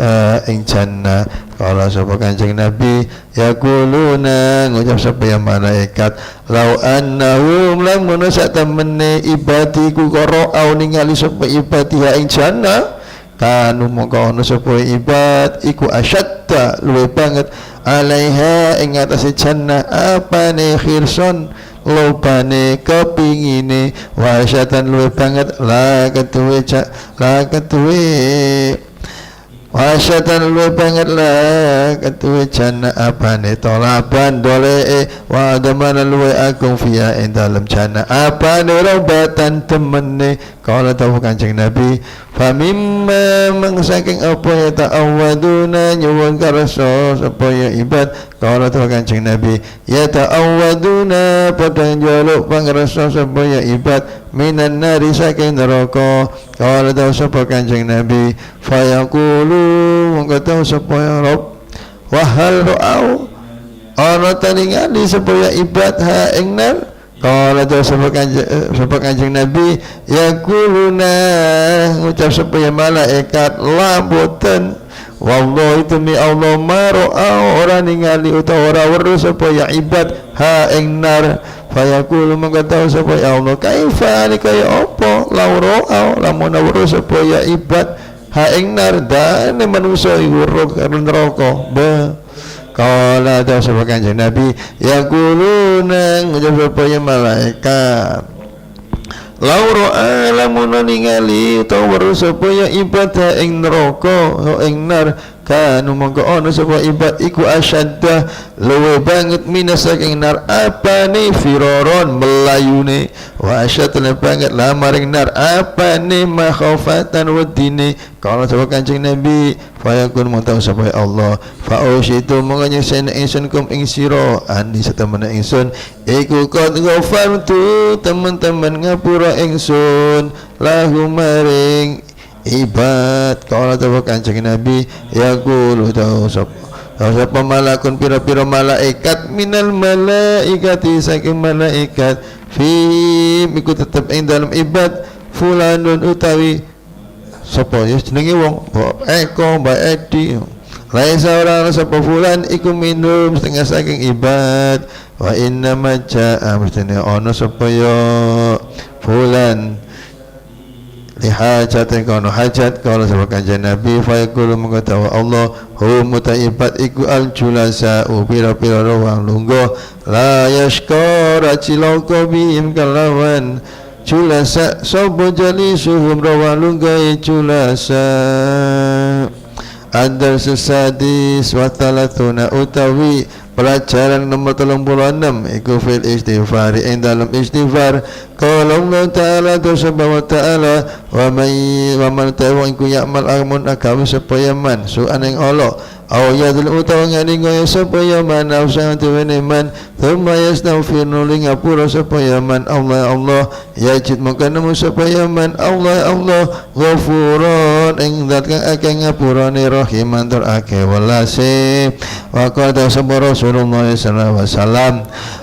ing jannah kala supaya Kanjeng Nabi yaquluna ngucap supaya malaikat lau annahum lamun satamene ibadiku qara'au ningali supaya ibadiha ing jannah kanu mongko ono supaya ibad iku asyadda luwih banget alaiha ing atase jannah apane khirson lobane kepingine wasyatan luwih banget la ketuwe wasyatan luwih banget lah ketuwe jannah apane tolaban dole wa damana luwih agung fiya ing dalem jannah apane robatan temene kala tahu Kanjeng Nabi famimma mangsaking apa ya ta'awaduna nyuwun karso supaya ibad kala tahu Kanjeng Nabi ya ta'awaduna padha njaluk pangrasa supaya ibad minan nari saking neraka kala tahu sapa Kanjeng Nabi fayaqulu mongko tahu supaya Rabb wa hal ra'au ana taningali supaya ibad ha ing nar kala tahu sapa Kanjeng Nabi yaquluna ngucap supaya malaikat lamboten wallahi demi Allah ma ra'au ora ningali utawa ora weruh supaya ibad ha ing nar fayaqulu mengatakan supaya Allah kaifa kaya apa lauro lamun weruh supaya ibad ha ing nar dane manusa iku karo neraka ba kala ta sapa Kanjeng Nabi yaquluna ngucap supaya malaikat lauro lamun ningali utawa weruh supaya ibad ha ing neraka ha ing nar kanu mongko ono sapa ibad iku asyadda luwe banget minas saking nar apane firoron melayune wa asyadda banget la maring nar apane makhafatan wedine kalau sapa Kanjeng Nabi fayakun mongko sapa Allah fa usyitu mongko nyesen ingsun kum ing sira andi setemene ingsun iku qad ghafartu teman-teman ngapura ingsun lahu maring ibad kalau sapa Kanjeng Nabi yaqulu tahu sapa malakun pira-pira malaikat minal malaikati saking malaikat fi iku tetep ing dalam ibad fulanun utawi sapa ya jenenge wong Mbok Eko Mbak Edi laisa ora sapa fulan iku minum setengah saking ibad wa inna majaa mestine ana sapa ya fulan lihajat kono hajat kalau sapa Kanjeng Nabi fa yaqulu mengatawa Allah hum mutaibat iku al julasa pira-pira wong lungguh la yashkara cilaka bihim kalawan julasa sapa jalisuhum rawan lungguh julasa adal sesadis wa thalathuna utawi pelajaran nomor 36 iku fil istighfar ing dalam istighfar qala Allah taala subhanahu wa taala wa man tawa iku ya'mal amun agawe supaya man su'an ing Allah aw yadul utawa ngani supaya man usang tuwene man thumma yastaghfir nuling ngapura supaya man Allah yajid makamu supaya man Allah ghafurun ing zat kang akeh ngapurane rahiman tur akeh welase wa qala sabara Rasulullah sallallahu alaihi wasallam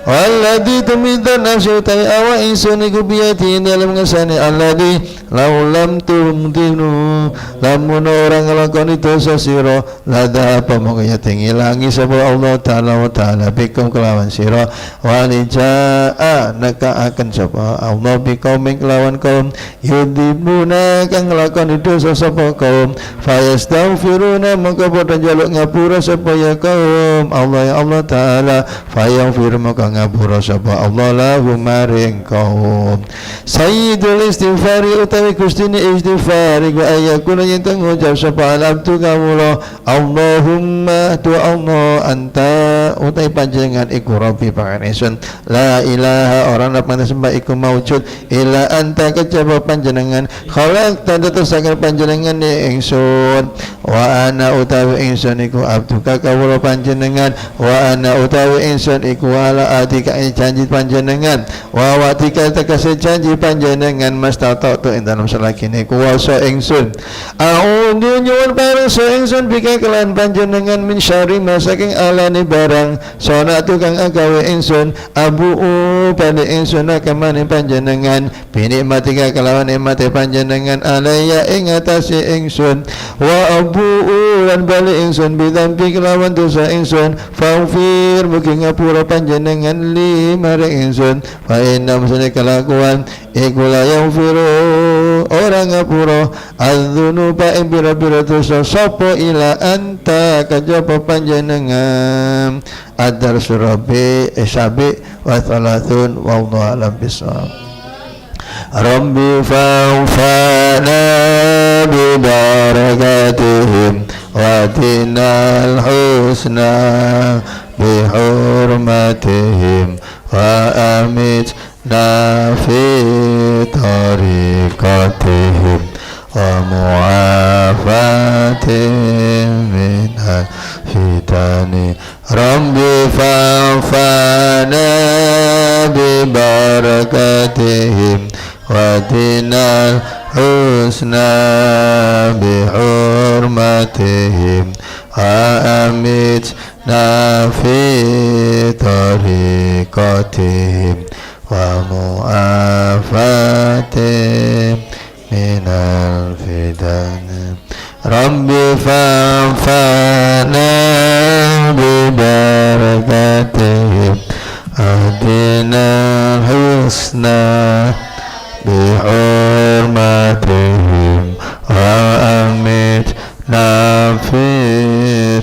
walladzi tumidan nafsu ta'i awa insun iku biyati dalam ngasane alladzi laulam tumdinu lamun orang nglakoni dosa sira lada apa mongko ngilangi sapa Allah taala wa taala bikum kelawan sira walijaa naka akan sapa Allah bikum kelawan kaum yudibuna kang nglakoni dosa sapa kaum fayastaghfiruna mongko padha njaluk ngapura sapa ya kaum Allah ya Allah taala fayaghfir mongko ngapura sapa Allah lahu maring kaum sayyidul istighfari utawi gustine istighfar iku ayakuna yen ngucap sapa abdu kawula Allahumma tu Allah anta utai panjenengan iku Rabbi pangeran la ilaha orang apa sembah iku maujud illa anta kejaba panjenengan khalaq tanda tersangka panjenengan ni ingsun wa ana utawi ingsun iku abduka kawula panjenengan wa ana utawi ingsun iku ala atika janji panjenengan wa watika tekase janji panjenengan mastata tu ing dalam selakine kuwasa ingsun a'udzu nyuwun parasa ingsun bika kelan panjenengan min syarri ma saking alane barang sonatu kang agawe ingsun abu pada ingsun kamane panjenengan binikmatika kelawan nikmate panjenengan alaya ing atase ingsun wa abu lan bali ingsun bidampi kelawan dosa ingsun faufir mugi ngapura panjenengan li maring ingsun fa inna musane kelakuan iku la yaghfiru orang ngapura adzunuba ing bira-bira dosa sapa ila anta kajaba panjenengan adar surabi isabi wa thalathun wallahu alam bisawab Rabbi fa'fana bi barakatihim wa tinal husna bi hurmatihim wa amitna fi tariqatihim wa mu'afatihim minal fitani Rabbi fa'fana bi barakatihim wa dinal husna bi hurmatihim wa amitna fi tariqatihim wa mu'afatihim minal fitani Rabbi fa'fana bi barakatihim adina husna bi hurmatihim wa amitna fi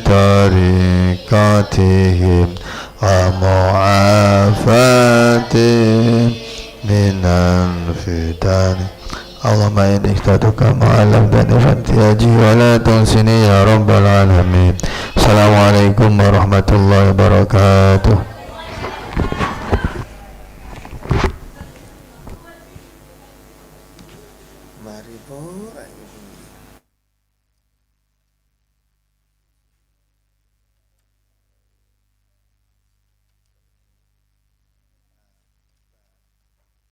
tariqatihim wa mu'afatihim minal fitani اللهم إني اخترتك ما علمتني فانتهاجي ولا تنسني يا رب العالمين. السلام عليكم ورحمة الله وبركاته. Mari Bu.